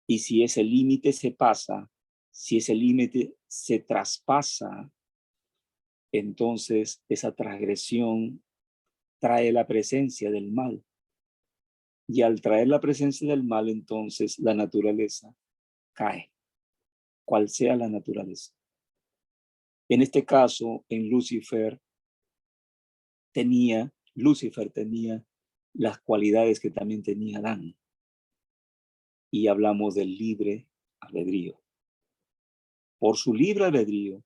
Y si ese límite se pasa, si ese límite se traspasa, entonces esa transgresión trae la presencia del mal. Y al traer la presencia del mal, entonces la naturaleza cae, cual sea la naturaleza. En este caso, en Lucifer tenía las cualidades que también tenía Adán. Y hablamos del libre albedrío. Por su libre albedrío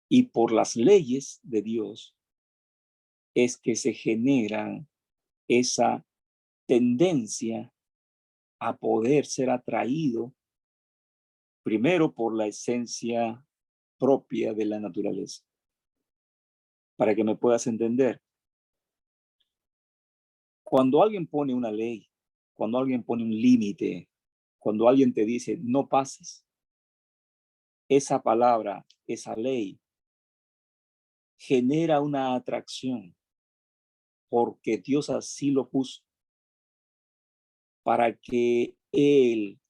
y por las leyes de Dios es que se genera esa tendencia a poder ser atraído primero por la esencia propia de la naturaleza. Para que me puedas entender, cuando alguien pone una ley, cuando alguien pone un límite, cuando alguien te dice no pases, esa palabra, esa ley, genera una atracción porque Dios así lo puso para que Él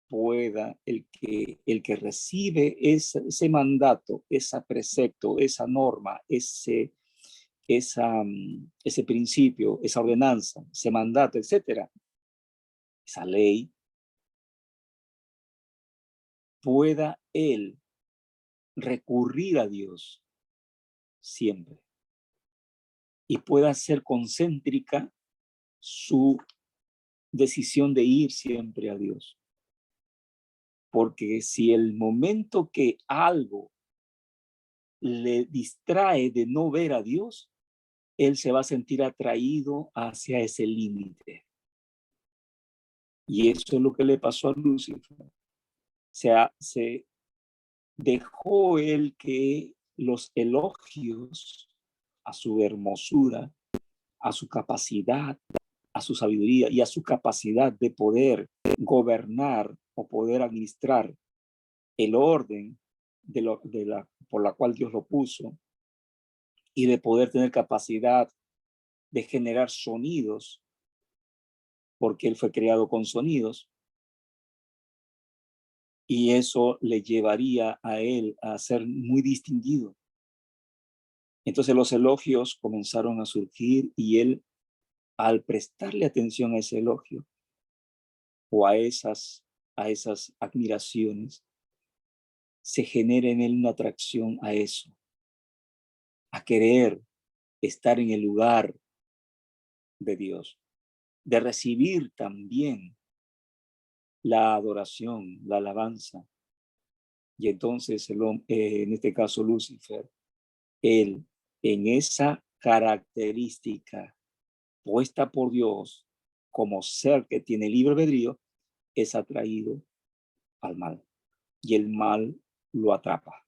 pueda, el que recibe ese mandato, ese precepto, esa norma, ese principio, esa ordenanza, ese mandato, etcétera, esa ley, pueda él recurrir a Dios siempre y pueda ser concéntrica su decisión de ir siempre a Dios. Porque si el momento que algo le distrae de no ver a Dios, él se va a sentir atraído hacia ese límite. Y eso es lo que le pasó a Lucifer. O sea, se dejó él que los elogios a su hermosura, a su capacidad, a su sabiduría y a su capacidad de poder gobernar o poder administrar el orden por la cual Dios lo puso, y de poder tener capacidad de generar sonidos, porque él fue creado con sonidos, y eso le llevaría a él a ser muy distinguido. Entonces los elogios comenzaron a surgir y él, al prestarle atención a ese elogio o a esas admiraciones, se genera en él una atracción a eso, a querer estar en el lugar de Dios, de recibir también la adoración, la alabanza. Y entonces, en este caso Lucifer, él, en esa característica puesta por Dios como ser que tiene libre albedrío, es atraído al mal. Y el mal lo atrapa.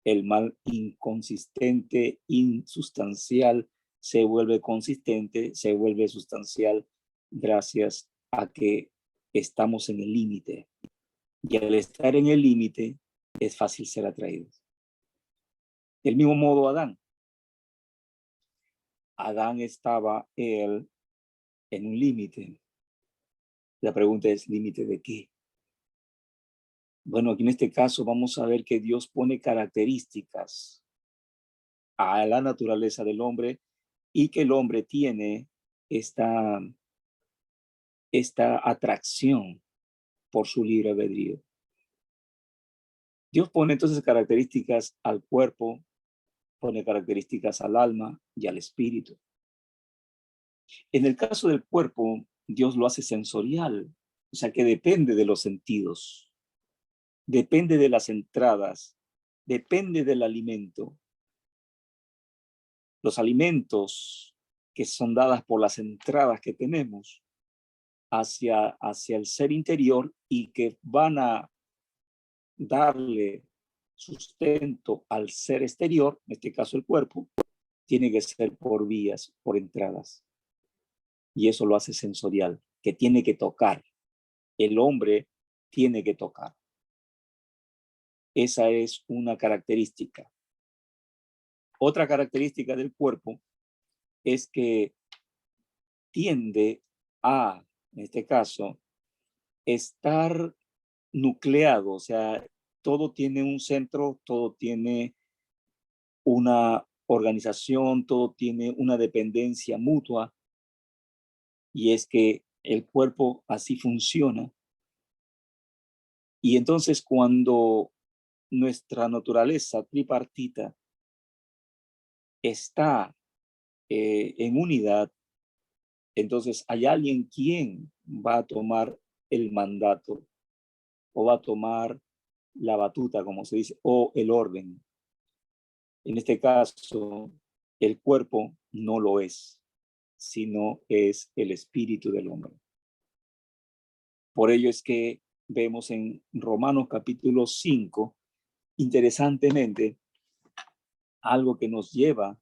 El mal inconsistente, insustancial, se vuelve consistente, se vuelve sustancial gracias a que estamos en el límite. Y al estar en el límite, es fácil ser atraídos. Del mismo modo, Adán. Adán estaba él en un límite. La pregunta es, ¿límite de qué? Bueno, aquí en este caso vamos a ver que Dios pone características a la naturaleza del hombre y que el hombre tiene esta atracción por su libre albedrío. Dios pone entonces características al cuerpo, pone características al alma y al espíritu. En el caso del cuerpo, Dios lo hace sensorial, o sea que depende de los sentidos, depende de las entradas, depende del alimento. Los alimentos que son dadas por las entradas que tenemos hacia el ser interior y que van a darle sustento al ser exterior, en este caso el cuerpo, tiene que ser por vías, por entradas. Y eso lo hace sensorial, que tiene que tocar. El hombre tiene que tocar. Esa es una característica. Otra característica del cuerpo es que tiende a, en este caso, estar nucleado, o sea, todo tiene un centro, todo tiene una organización, todo tiene una dependencia mutua, y es que el cuerpo así funciona. Y entonces cuando nuestra naturaleza tripartita está en unidad, entonces hay alguien quien va a tomar el mandato o va a tomar la batuta, como se dice, o el orden. En este caso, el cuerpo no lo es, sino es el espíritu del hombre. Por ello es que vemos en Romanos capítulo 5, interesantemente, algo que nos lleva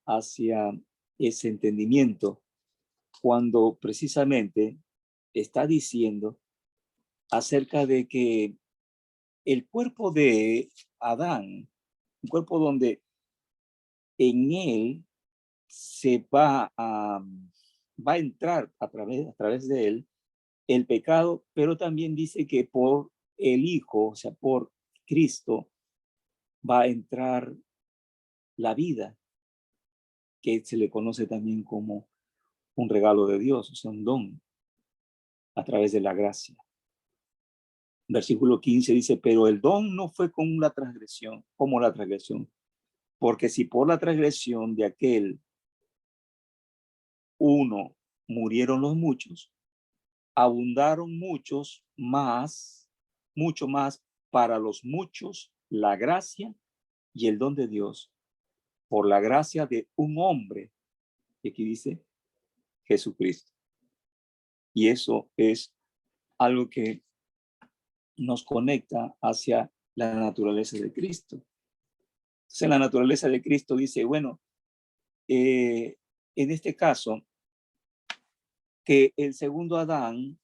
hacia ese entendimiento, cuando precisamente está diciendo acerca de que el cuerpo de Adán, un cuerpo donde en él se va a entrar a través de él el pecado, pero también dice que por el Hijo, o sea, por Cristo, va a entrar la vida, que se le conoce también como un regalo de Dios, o sea, un don a través de la gracia. Versículo 15 dice, pero el don no fue con la transgresión, como la transgresión, porque si por la transgresión de aquel uno murieron los muchos, abundaron muchos más, mucho más para los muchos la gracia y el don de Dios por la gracia de un hombre, que aquí dice Jesucristo. Y eso es algo que nos conecta hacia la naturaleza de Cristo. Entonces, la naturaleza de Cristo dice, bueno, en este caso, que el segundo Adán,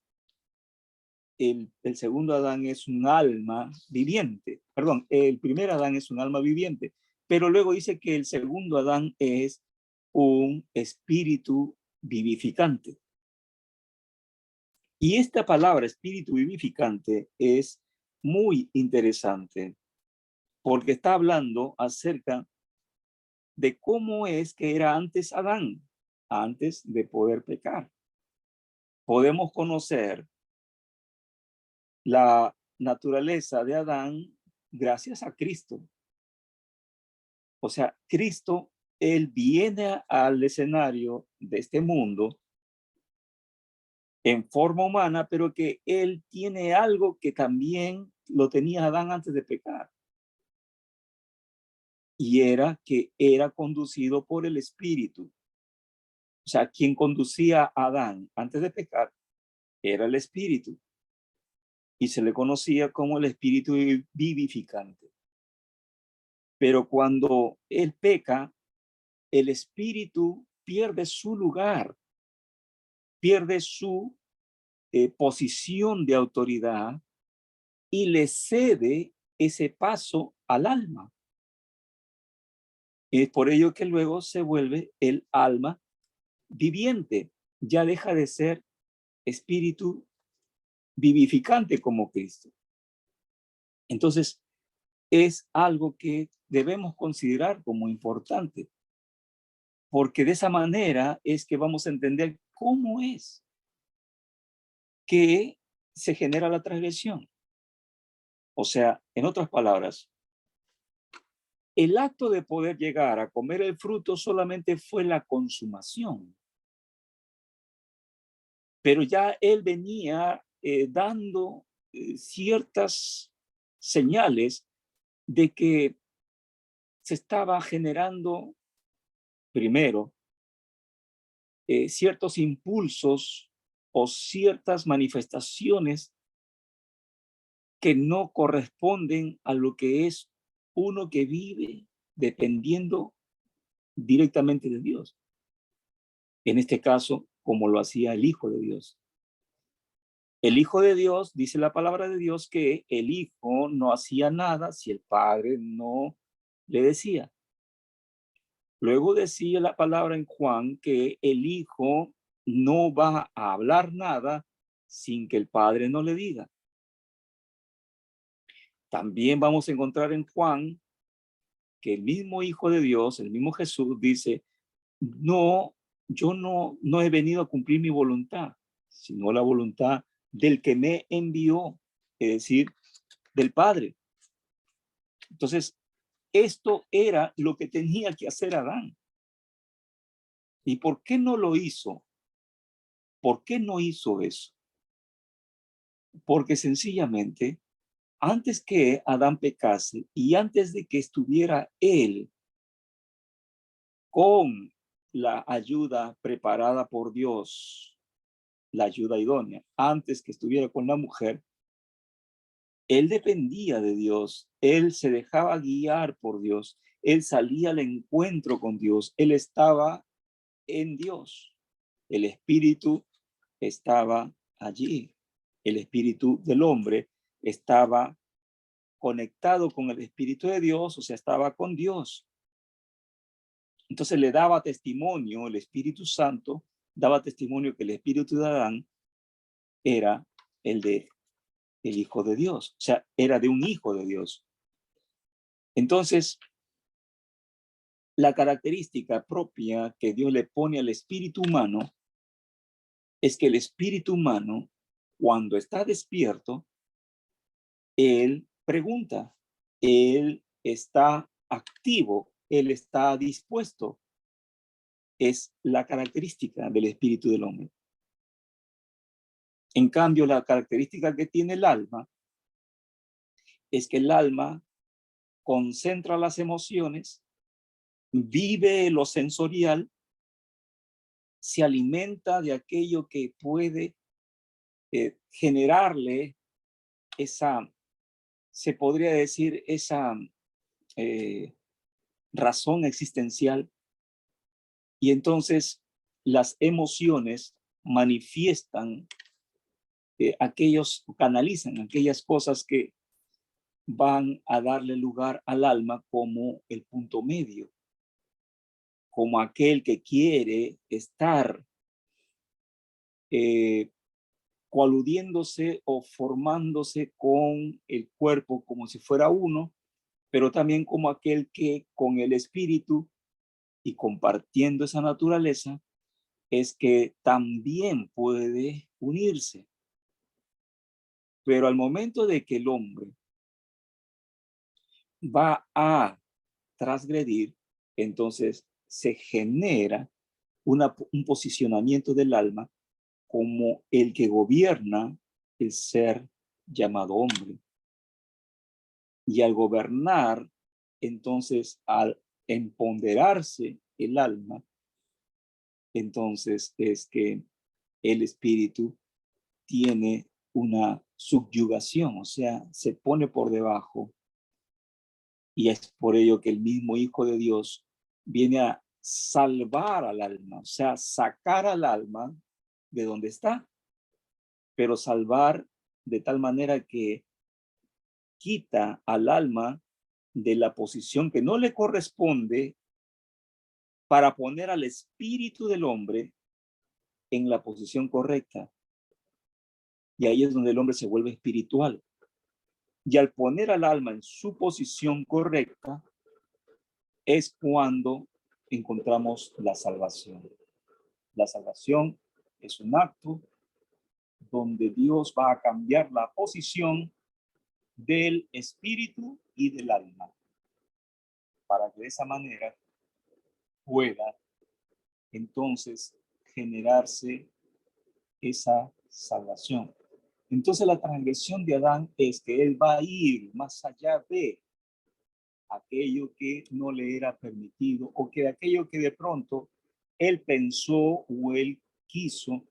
el segundo Adán es un alma viviente, perdón, el primer Adán es un alma viviente, pero luego dice que el segundo Adán es un espíritu vivificante. Y esta palabra espíritu vivificante es muy interesante porque está hablando acerca de cómo es que era antes Adán, antes de poder pecar. Podemos conocer la naturaleza de Adán gracias a Cristo. O sea, Cristo, él viene al escenario de este mundo en forma humana, pero que él tiene algo que también lo tenía Adán antes de pecar. Y era que era conducido por el Espíritu. O sea, quien conducía a Adán antes de pecar era el Espíritu. Y se le conocía como el Espíritu vivificante. Pero cuando él peca, el Espíritu pierde su lugar, pierde su posición de autoridad y le cede ese paso al alma. Es por ello que luego se vuelve el alma viviente, ya deja de ser espíritu vivificante como Cristo. Entonces, es algo que debemos considerar como importante, porque de esa manera es que vamos a entender cómo es que se genera la transgresión. O sea, en otras palabras, el acto de poder llegar a comer el fruto solamente fue la consumación, pero ya él venía dando ciertas señales de que se estaba generando primero ciertos impulsos o ciertas manifestaciones que no corresponden a lo que es uno que vive dependiendo directamente de Dios. En este caso, como lo hacía el Hijo de Dios. El Hijo de Dios, dice la palabra de Dios, que el Hijo no hacía nada si el Padre no le decía. Luego decía la palabra en Juan que el Hijo no va a hablar nada sin que el Padre no le diga. También vamos a encontrar en Juan que el mismo Hijo de Dios, el mismo Jesús, dice, no, yo no he venido a cumplir mi voluntad, sino la voluntad del que me envió, es decir, del Padre. Entonces, esto era lo que tenía que hacer Adán. ¿Y por qué no lo hizo? ¿Por qué no hizo eso? Porque sencillamente, antes que Adán pecase y antes de que estuviera él con la ayuda preparada por Dios, la ayuda idónea, antes que estuviera con la mujer, él dependía de Dios, él se dejaba guiar por Dios, él salía al encuentro con Dios, él estaba en Dios, el espíritu estaba allí, el espíritu del hombre estaba conectado con el espíritu de Dios, o sea, estaba con Dios. Entonces le daba testimonio, el Espíritu Santo daba testimonio que el espíritu de Adán era el de el Hijo de Dios, o sea, era de un Hijo de Dios. Entonces, la característica propia que Dios le pone al espíritu humano es que el espíritu humano, cuando está despierto, él pregunta, él está activo, él está dispuesto. Es la característica del espíritu del hombre. En cambio, la característica que tiene el alma es que el alma concentra las emociones, vive lo sensorial, se alimenta de aquello que puede generarle esa, se podría decir, esa eh, razón existencial. Y entonces las emociones manifiestan canalizan aquellas cosas que van a darle lugar al alma como el punto medio, como aquel que quiere estar eh, coaludiéndose o formándose con el cuerpo como si fuera uno, pero también como aquel que con el espíritu y compartiendo esa naturaleza es que también puede unirse. Pero al momento de que el hombre va a transgredir, entonces se genera un posicionamiento del alma como el que gobierna el ser llamado hombre. Y al gobernar, entonces al empoderarse el alma, entonces es que el espíritu tiene una subyugación, o sea, se pone por debajo. Y es por ello que el mismo Hijo de Dios viene a salvar al alma, o sea, sacar al alma de donde está, pero salvar de tal manera que quita al alma de la posición que no le corresponde para poner al espíritu del hombre en la posición correcta. Y ahí es donde el hombre se vuelve espiritual. Y al poner al alma en su posición correcta, es cuando encontramos la salvación. La salvación es un acto donde Dios va a cambiar la posición del espíritu y del alma, para que de esa manera pueda entonces generarse esa salvación. Entonces la transgresión de Adán es que él va a ir más allá de aquello que no le era permitido o que aquello que de pronto él pensó o él quiso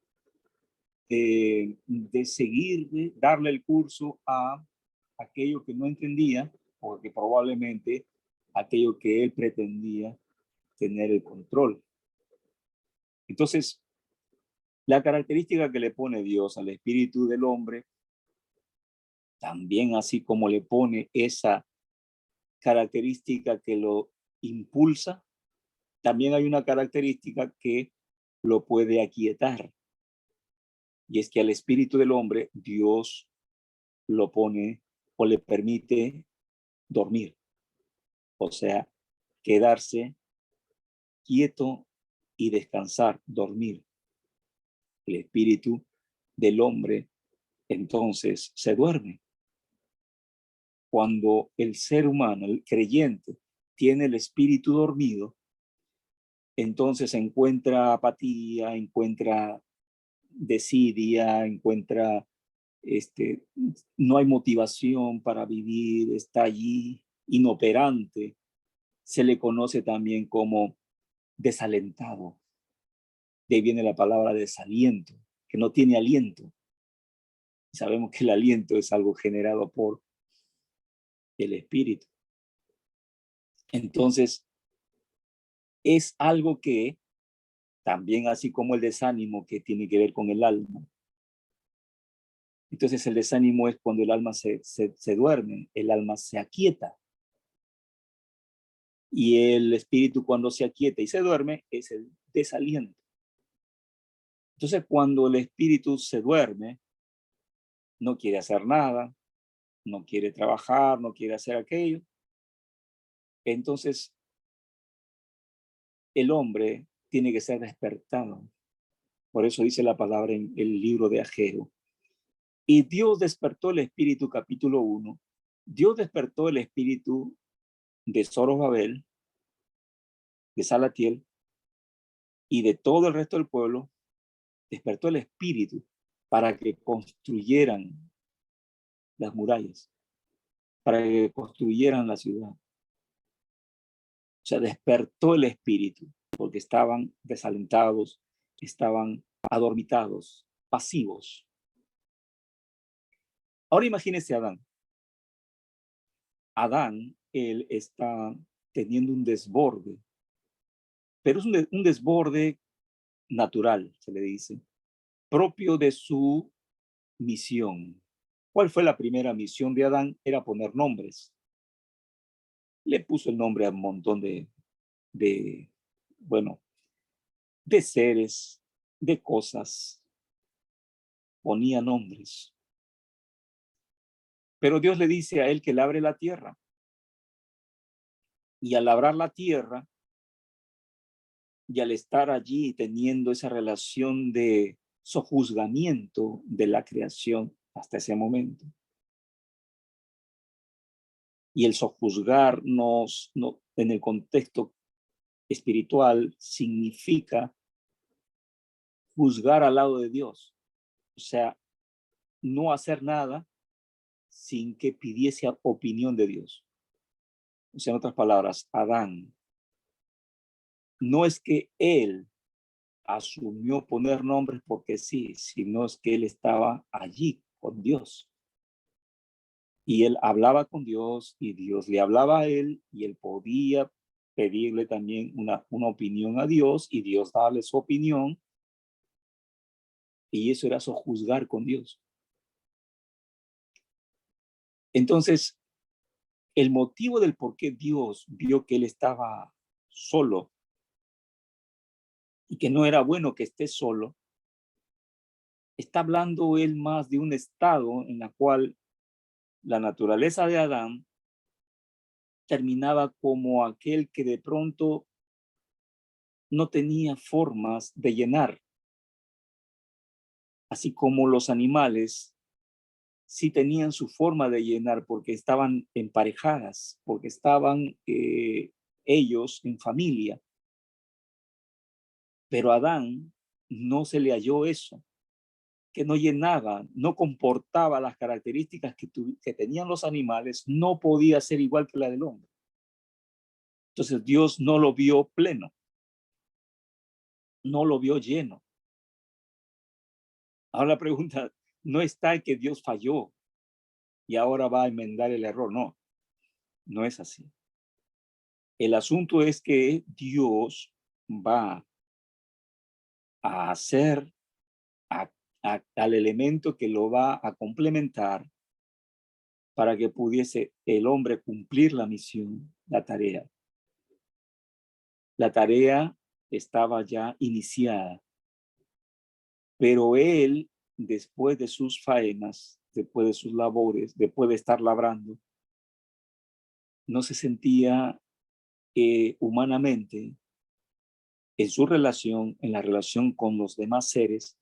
de seguir, de darle el curso a aquello que no entendía, porque probablemente aquello que él pretendía tener el control. Entonces, la característica que le pone Dios al espíritu del hombre, también así como le pone esa característica que lo impulsa, también hay una característica que lo puede aquietar. Y es que al espíritu del hombre Dios lo pone o le permite dormir, o sea, quedarse quieto y descansar, dormir. El espíritu del hombre entonces se duerme. Cuando el ser humano, el creyente, tiene el espíritu dormido, entonces encuentra apatía, encuentra desidia, encuentra, no hay motivación para vivir, está allí inoperante. Se le conoce también como desalentado. De ahí viene la palabra desaliento, que no tiene aliento. Sabemos que el aliento es algo generado por el espíritu. Entonces, es algo que también, así como el desánimo que tiene que ver con el alma. Entonces, el desánimo es cuando el alma se duerme, el alma se aquieta. Y el espíritu, cuando se aquieta y se duerme, es el desaliento. Entonces, cuando el espíritu se duerme, no quiere hacer nada, no quiere trabajar, no quiere hacer aquello. Entonces, el hombre tiene que ser despertado. Por eso dice la palabra en el libro de Ageo. Y Dios despertó el espíritu, capítulo 1. Dios despertó el espíritu de Zorobabel, de Salatiel y de todo el resto del pueblo. Despertó el espíritu para que construyeran las murallas, para que construyeran la ciudad. O sea, despertó el espíritu porque estaban desalentados, estaban adormitados, pasivos. Ahora imagínese a Adán. Adán, él está teniendo un desborde, pero es un desborde natural, se le dice, propio de su misión. ¿Cuál fue la primera misión de Adán? Era poner nombres. Le puso el nombre a un montón de bueno, de seres, de cosas. Ponía nombres. Pero Dios le dice a él que labre la tierra. Y al labrar la tierra, y al estar allí teniendo esa relación de sojuzgamiento de la creación hasta ese momento. Y el sojuzgar no, en el contexto espiritual significa juzgar al lado de Dios. O sea, no hacer nada sin que pidiese opinión de Dios. O sea, en otras palabras, Adán, no es que él asumió poner nombres porque sí, sino es que él estaba allí con Dios. Y él hablaba con Dios y Dios le hablaba a él y él podía pedirle también una opinión a Dios y Dios darle su opinión. Y eso era sojuzgar con Dios. Entonces, el motivo del por qué Dios vio que él estaba solo y que no era bueno que esté solo, está hablando él más de un estado en la cual la naturaleza de Adán terminaba como aquel que de pronto no tenía formas de llenar, así como los animales sí tenían su forma de llenar porque estaban emparejadas, porque estaban ellos en familia. Pero a Adán no se le halló eso, que no llenaba, no comportaba las características que tenían los animales, no podía ser igual que la del hombre. Entonces Dios no lo vio pleno, no lo vio lleno. Ahora la pregunta no está en que Dios falló y ahora va a enmendar el error, no, no es así. El asunto es que Dios va a hacer al elemento que lo va a complementar para que pudiese el hombre cumplir la misión, la tarea. La tarea estaba ya iniciada, pero él, después de sus faenas, después de sus labores, después de estar labrando, no se sentía humanamente en su relación, en la relación con los demás seres,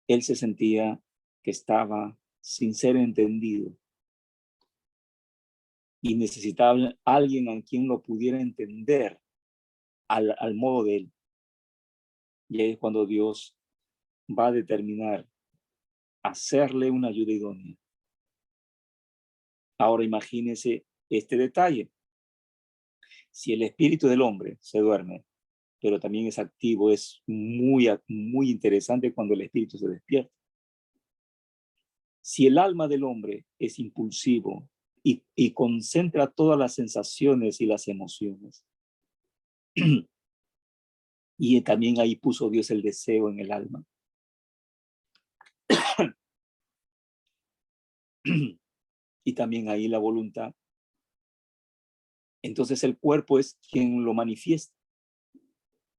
él se sentía que estaba sin ser entendido y necesitaba alguien a quien lo pudiera entender al modo de él. Y ahí es cuando Dios va a determinar hacerle una ayuda idónea. Ahora imagínese este detalle. Si el espíritu del hombre se duerme, pero también es activo, es muy interesante cuando el espíritu se despierta. Si el alma del hombre es impulsivo y concentra todas las sensaciones y las emociones, y también ahí puso Dios el deseo en el alma. Y también ahí la voluntad. Entonces el cuerpo es quien lo manifiesta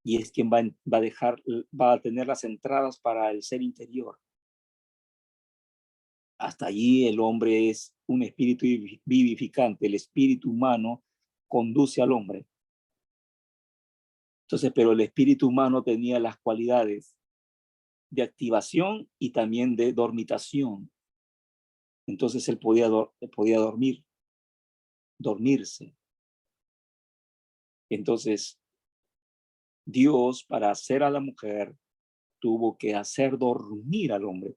y es quien va a tener las entradas para el ser interior. Hasta allí el hombre es un espíritu vivificante, el espíritu humano conduce al hombre. Entonces, pero el espíritu humano tenía las cualidades de activación y también de dormitación. Entonces él podía dormirse. Entonces, Dios, para hacer a la mujer, tuvo que hacer dormir al hombre.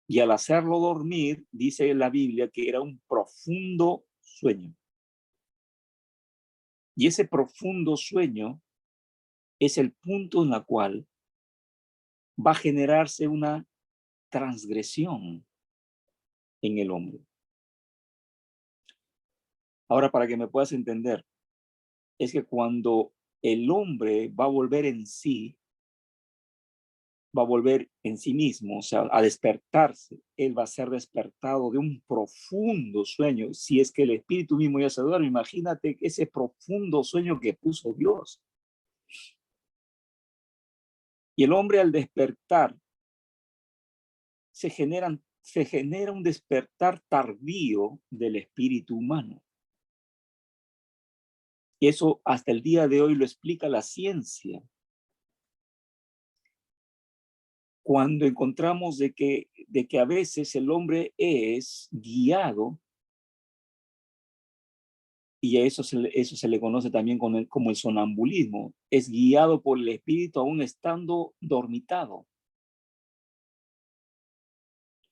Y al hacerlo dormir, dice la Biblia que era un profundo sueño. Y ese profundo sueño es el punto en el cual va a generarse una transgresión en el hombre. Ahora, para que me puedas entender, es que cuando el hombre va a volver en sí, va a volver en sí mismo, o sea, a despertarse, él va a ser despertado de un profundo sueño. Si es que el espíritu mismo ya se duerme, imagínate ese profundo sueño que puso Dios. Y el hombre al despertar, se genera un despertar tardío del espíritu humano. Y eso hasta el día de hoy lo explica la ciencia. Cuando encontramos de que a veces el hombre es guiado, y a eso se le conoce también como el sonambulismo, es guiado por el espíritu aún estando dormitado.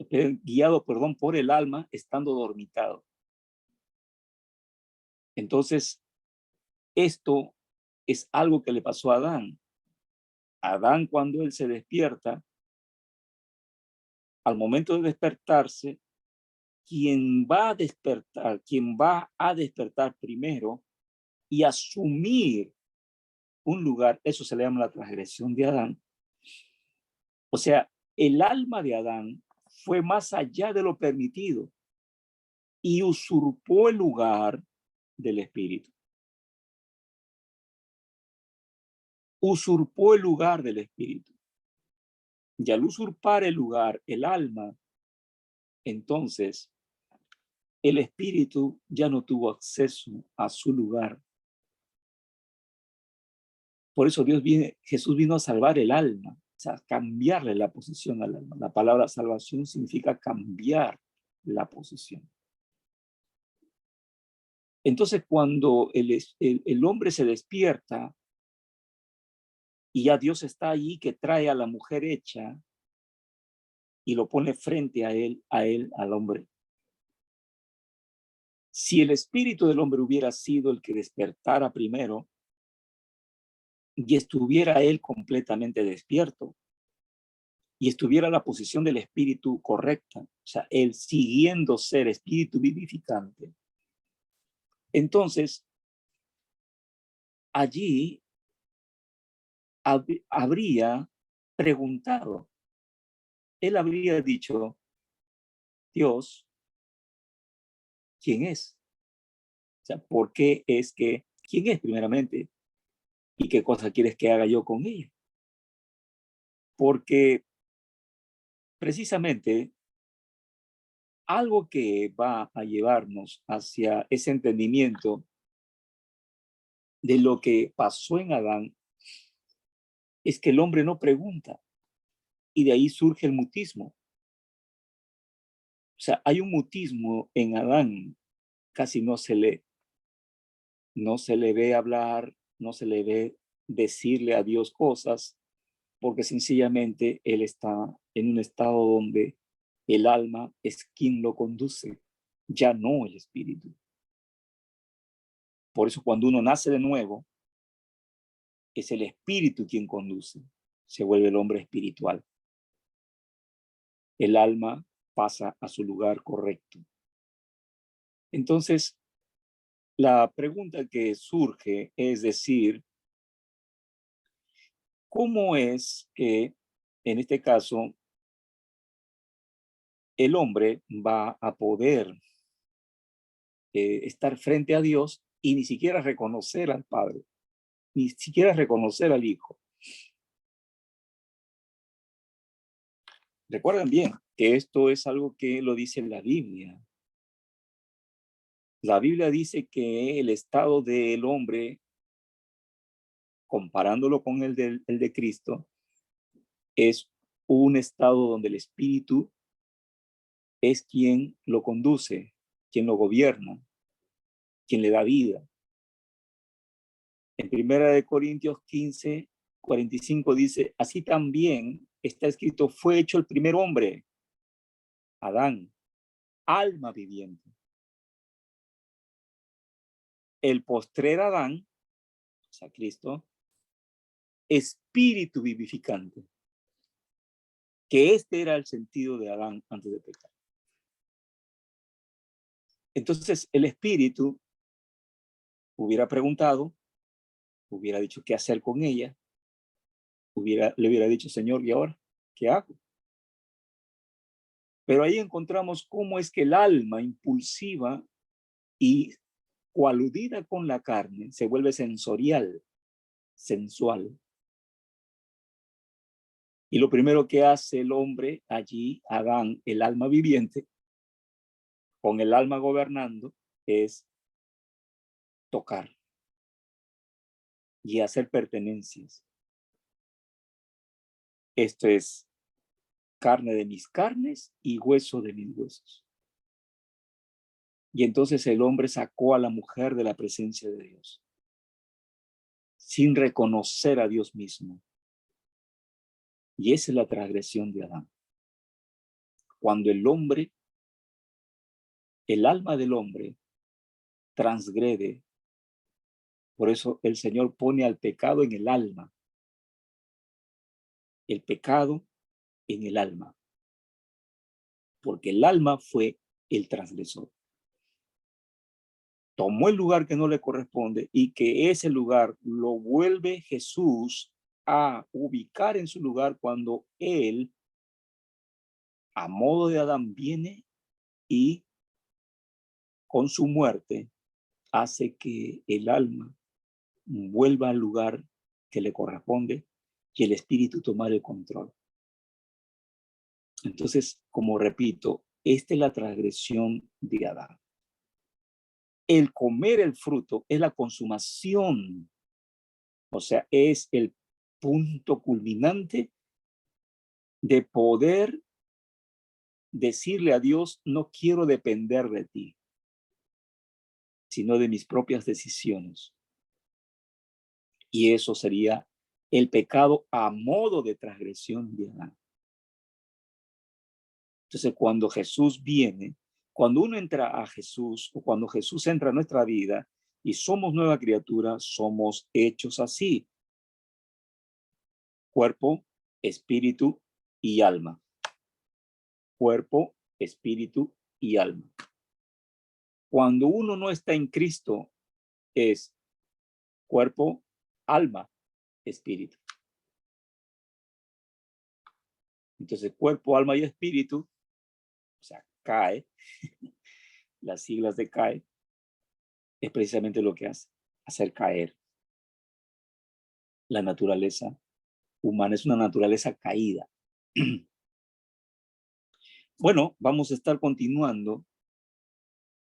Guiado, perdón, por el alma estando dormitado. Entonces, esto es algo que le pasó a Adán. Adán, cuando él se despierta, al momento de despertarse, quien va a despertar primero y asumir un lugar, eso se le llama la transgresión de Adán. O sea, el alma de Adán fue más allá de lo permitido y usurpó el lugar del espíritu. Usurpó el lugar del espíritu. Y al usurpar el lugar, el alma, entonces el espíritu ya no tuvo acceso a su lugar. Por eso Jesús vino a salvar el alma, o sea, cambiarle la posición al alma. La palabra salvación significa cambiar la posición. Entonces, cuando el hombre se despierta y ya Dios está allí que trae a la mujer hecha y lo pone frente a él, al hombre. Si el espíritu del hombre hubiera sido el que despertara primero y estuviera él completamente despierto y estuviera la posición del espíritu correcta, o sea, él siguiendo ser espíritu vivificante, entonces allí habría preguntado, él habría dicho, Dios, ¿quién es? O sea, ¿por qué es que, quién es primeramente? ¿Y qué cosa quieres que haga yo con ella? Porque precisamente algo que va a llevarnos hacia ese entendimiento de lo que pasó en Adán es que el hombre no pregunta y de ahí surge el mutismo. O sea, hay un mutismo en Adán, casi no se le ve hablar, no se le ve decirle a Dios cosas, porque sencillamente él está en un estado donde el alma es quien lo conduce, ya no el espíritu. Por eso cuando uno nace de nuevo, es el espíritu quien conduce, se vuelve el hombre espiritual. El alma pasa a su lugar correcto. Entonces, la pregunta que surge es decir, ¿cómo es que en este caso el hombre va a poder estar frente a Dios y ni siquiera reconocer al Padre, ni siquiera reconocer al Hijo? Recuerden bien que esto es algo que lo dice la Biblia. La Biblia dice que el estado del hombre, comparándolo con el de Cristo, es un estado donde el Espíritu es quien lo conduce, quien lo gobierna, quien le da vida. En 1 Corintios 15:45 dice, así también está escrito, fue hecho el primer hombre, Adán, alma viviente. El postrer Adán, o sea, Cristo, espíritu vivificante, que este era el sentido de Adán antes de pecar. Entonces, el espíritu hubiera preguntado, hubiera dicho qué hacer con ella, le hubiera dicho, Señor, ¿y ahora qué hago? Pero ahí encontramos cómo es que el alma impulsiva y coaludida con la carne se vuelve sensorial, sensual. Y lo primero que hace el hombre allí, Adán, el alma viviente, con el alma gobernando, es tocar y hacer pertenencias. Esto es carne de mis carnes y hueso de mis huesos. Y entonces el hombre sacó a la mujer de la presencia de Dios, sin reconocer a Dios mismo. Y esa es la transgresión de Adán. Cuando el alma del hombre transgrede, por eso el Señor pone al pecado en el alma, el pecado en el alma, porque el alma fue el transgresor. Tomó el lugar que no le corresponde y que ese lugar lo vuelve Jesús a ubicar en su lugar cuando él, a modo de Adán, viene y con su muerte hace que el alma vuelva al lugar que le corresponde y el espíritu tomar el control. Entonces, como repito, esta es la transgresión de Adán. El comer el fruto es la consumación, o sea, es el punto culminante de poder decirle a Dios, no quiero depender de ti, sino de mis propias decisiones. Y eso sería el pecado a modo de transgresión de Adán. Entonces, cuando Jesús viene, cuando uno entra a Jesús o cuando Jesús entra a nuestra vida y somos nueva criatura, somos hechos así. Cuerpo, espíritu y alma. Cuerpo, espíritu y alma. Cuando uno no está en Cristo, es cuerpo, alma, espíritu. Entonces, cuerpo, alma y espíritu, o sea, cae, las siglas de cae, es precisamente lo que hace, hacer caer la naturaleza humana. Es una naturaleza caída. Bueno, vamos a estar continuando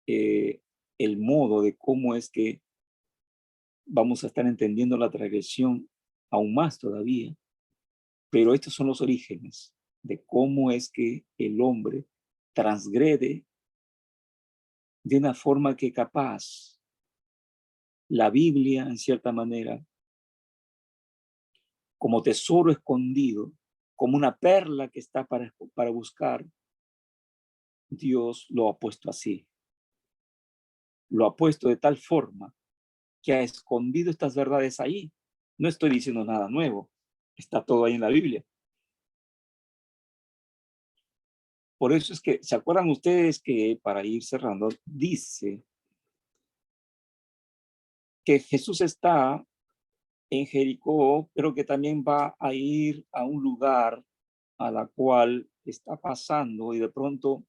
el modo de cómo es que vamos a estar entendiendo la transgresión aún más todavía, pero estos son los orígenes de cómo es que el hombre transgrede de una forma que capaz la Biblia, en cierta manera, como tesoro escondido, como una perla que está para buscar, Dios lo ha puesto así. Lo ha puesto de tal forma que ha escondido estas verdades ahí. No estoy diciendo nada nuevo, está todo ahí en la Biblia. Por eso es que, ¿se acuerdan ustedes que, para ir cerrando, dice que Jesús está en Jericó, pero que también va a ir a un lugar a la cual está pasando y de pronto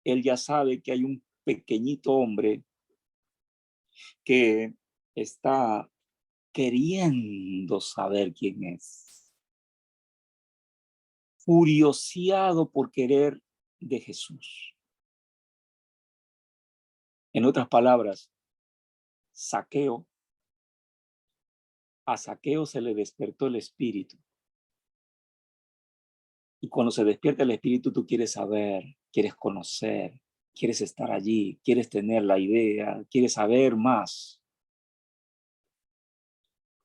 él ya sabe que hay un pequeñito hombre que está queriendo saber quién es. furioseado por querer de Jesús. En otras palabras, a Zaqueo se le despertó el espíritu. Y cuando se despierta el espíritu, tú quieres saber, quieres conocer, quieres estar allí, quieres tener la idea, quieres saber más.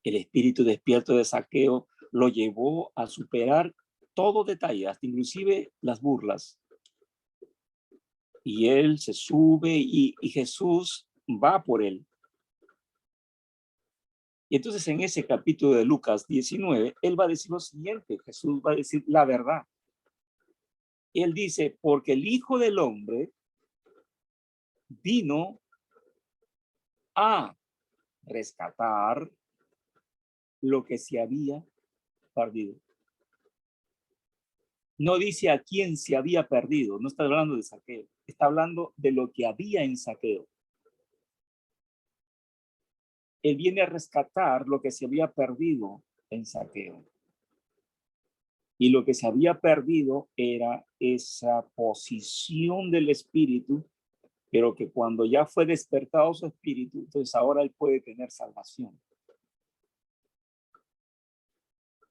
El espíritu despierto de Zaqueo lo llevó a superar todo detalle, hasta inclusive las burlas. Y él se sube y Jesús va por él. Y entonces en ese capítulo de Lucas 19, él va a decir lo siguiente, Jesús va a decir la verdad. Él dice, porque el Hijo del Hombre vino a rescatar lo que se había perdido. No dice a quién se había perdido, no está hablando de Zaqueo, está hablando de lo que había en Zaqueo. Él viene a rescatar lo que se había perdido en Zaqueo. Y lo que se había perdido era esa posición del espíritu, pero que cuando ya fue despertado su espíritu, entonces ahora él puede tener salvación.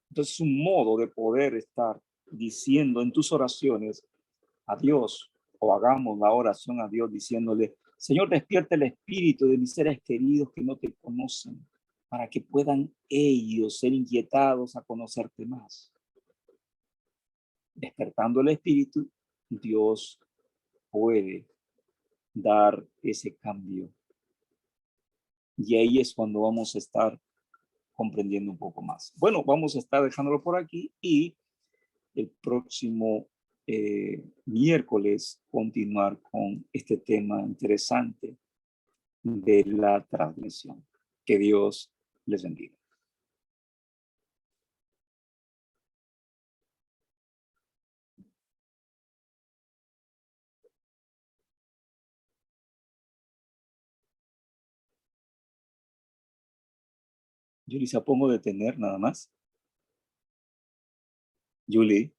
Entonces, un modo de poder estar diciendo en tus oraciones a Dios, o hagamos la oración a Dios diciéndole, Señor, despierta el espíritu de mis seres queridos que no te conocen, para que puedan ellos ser inquietados a conocerte más. Despertando el espíritu, Dios puede dar ese cambio. Y ahí es cuando vamos a estar comprendiendo un poco más. Bueno, vamos a estar dejándolo por aquí y el próximo miércoles continuar con este tema interesante de la transmisión. Que Dios les bendiga. Yulisa, pongo detener nada más. Julie.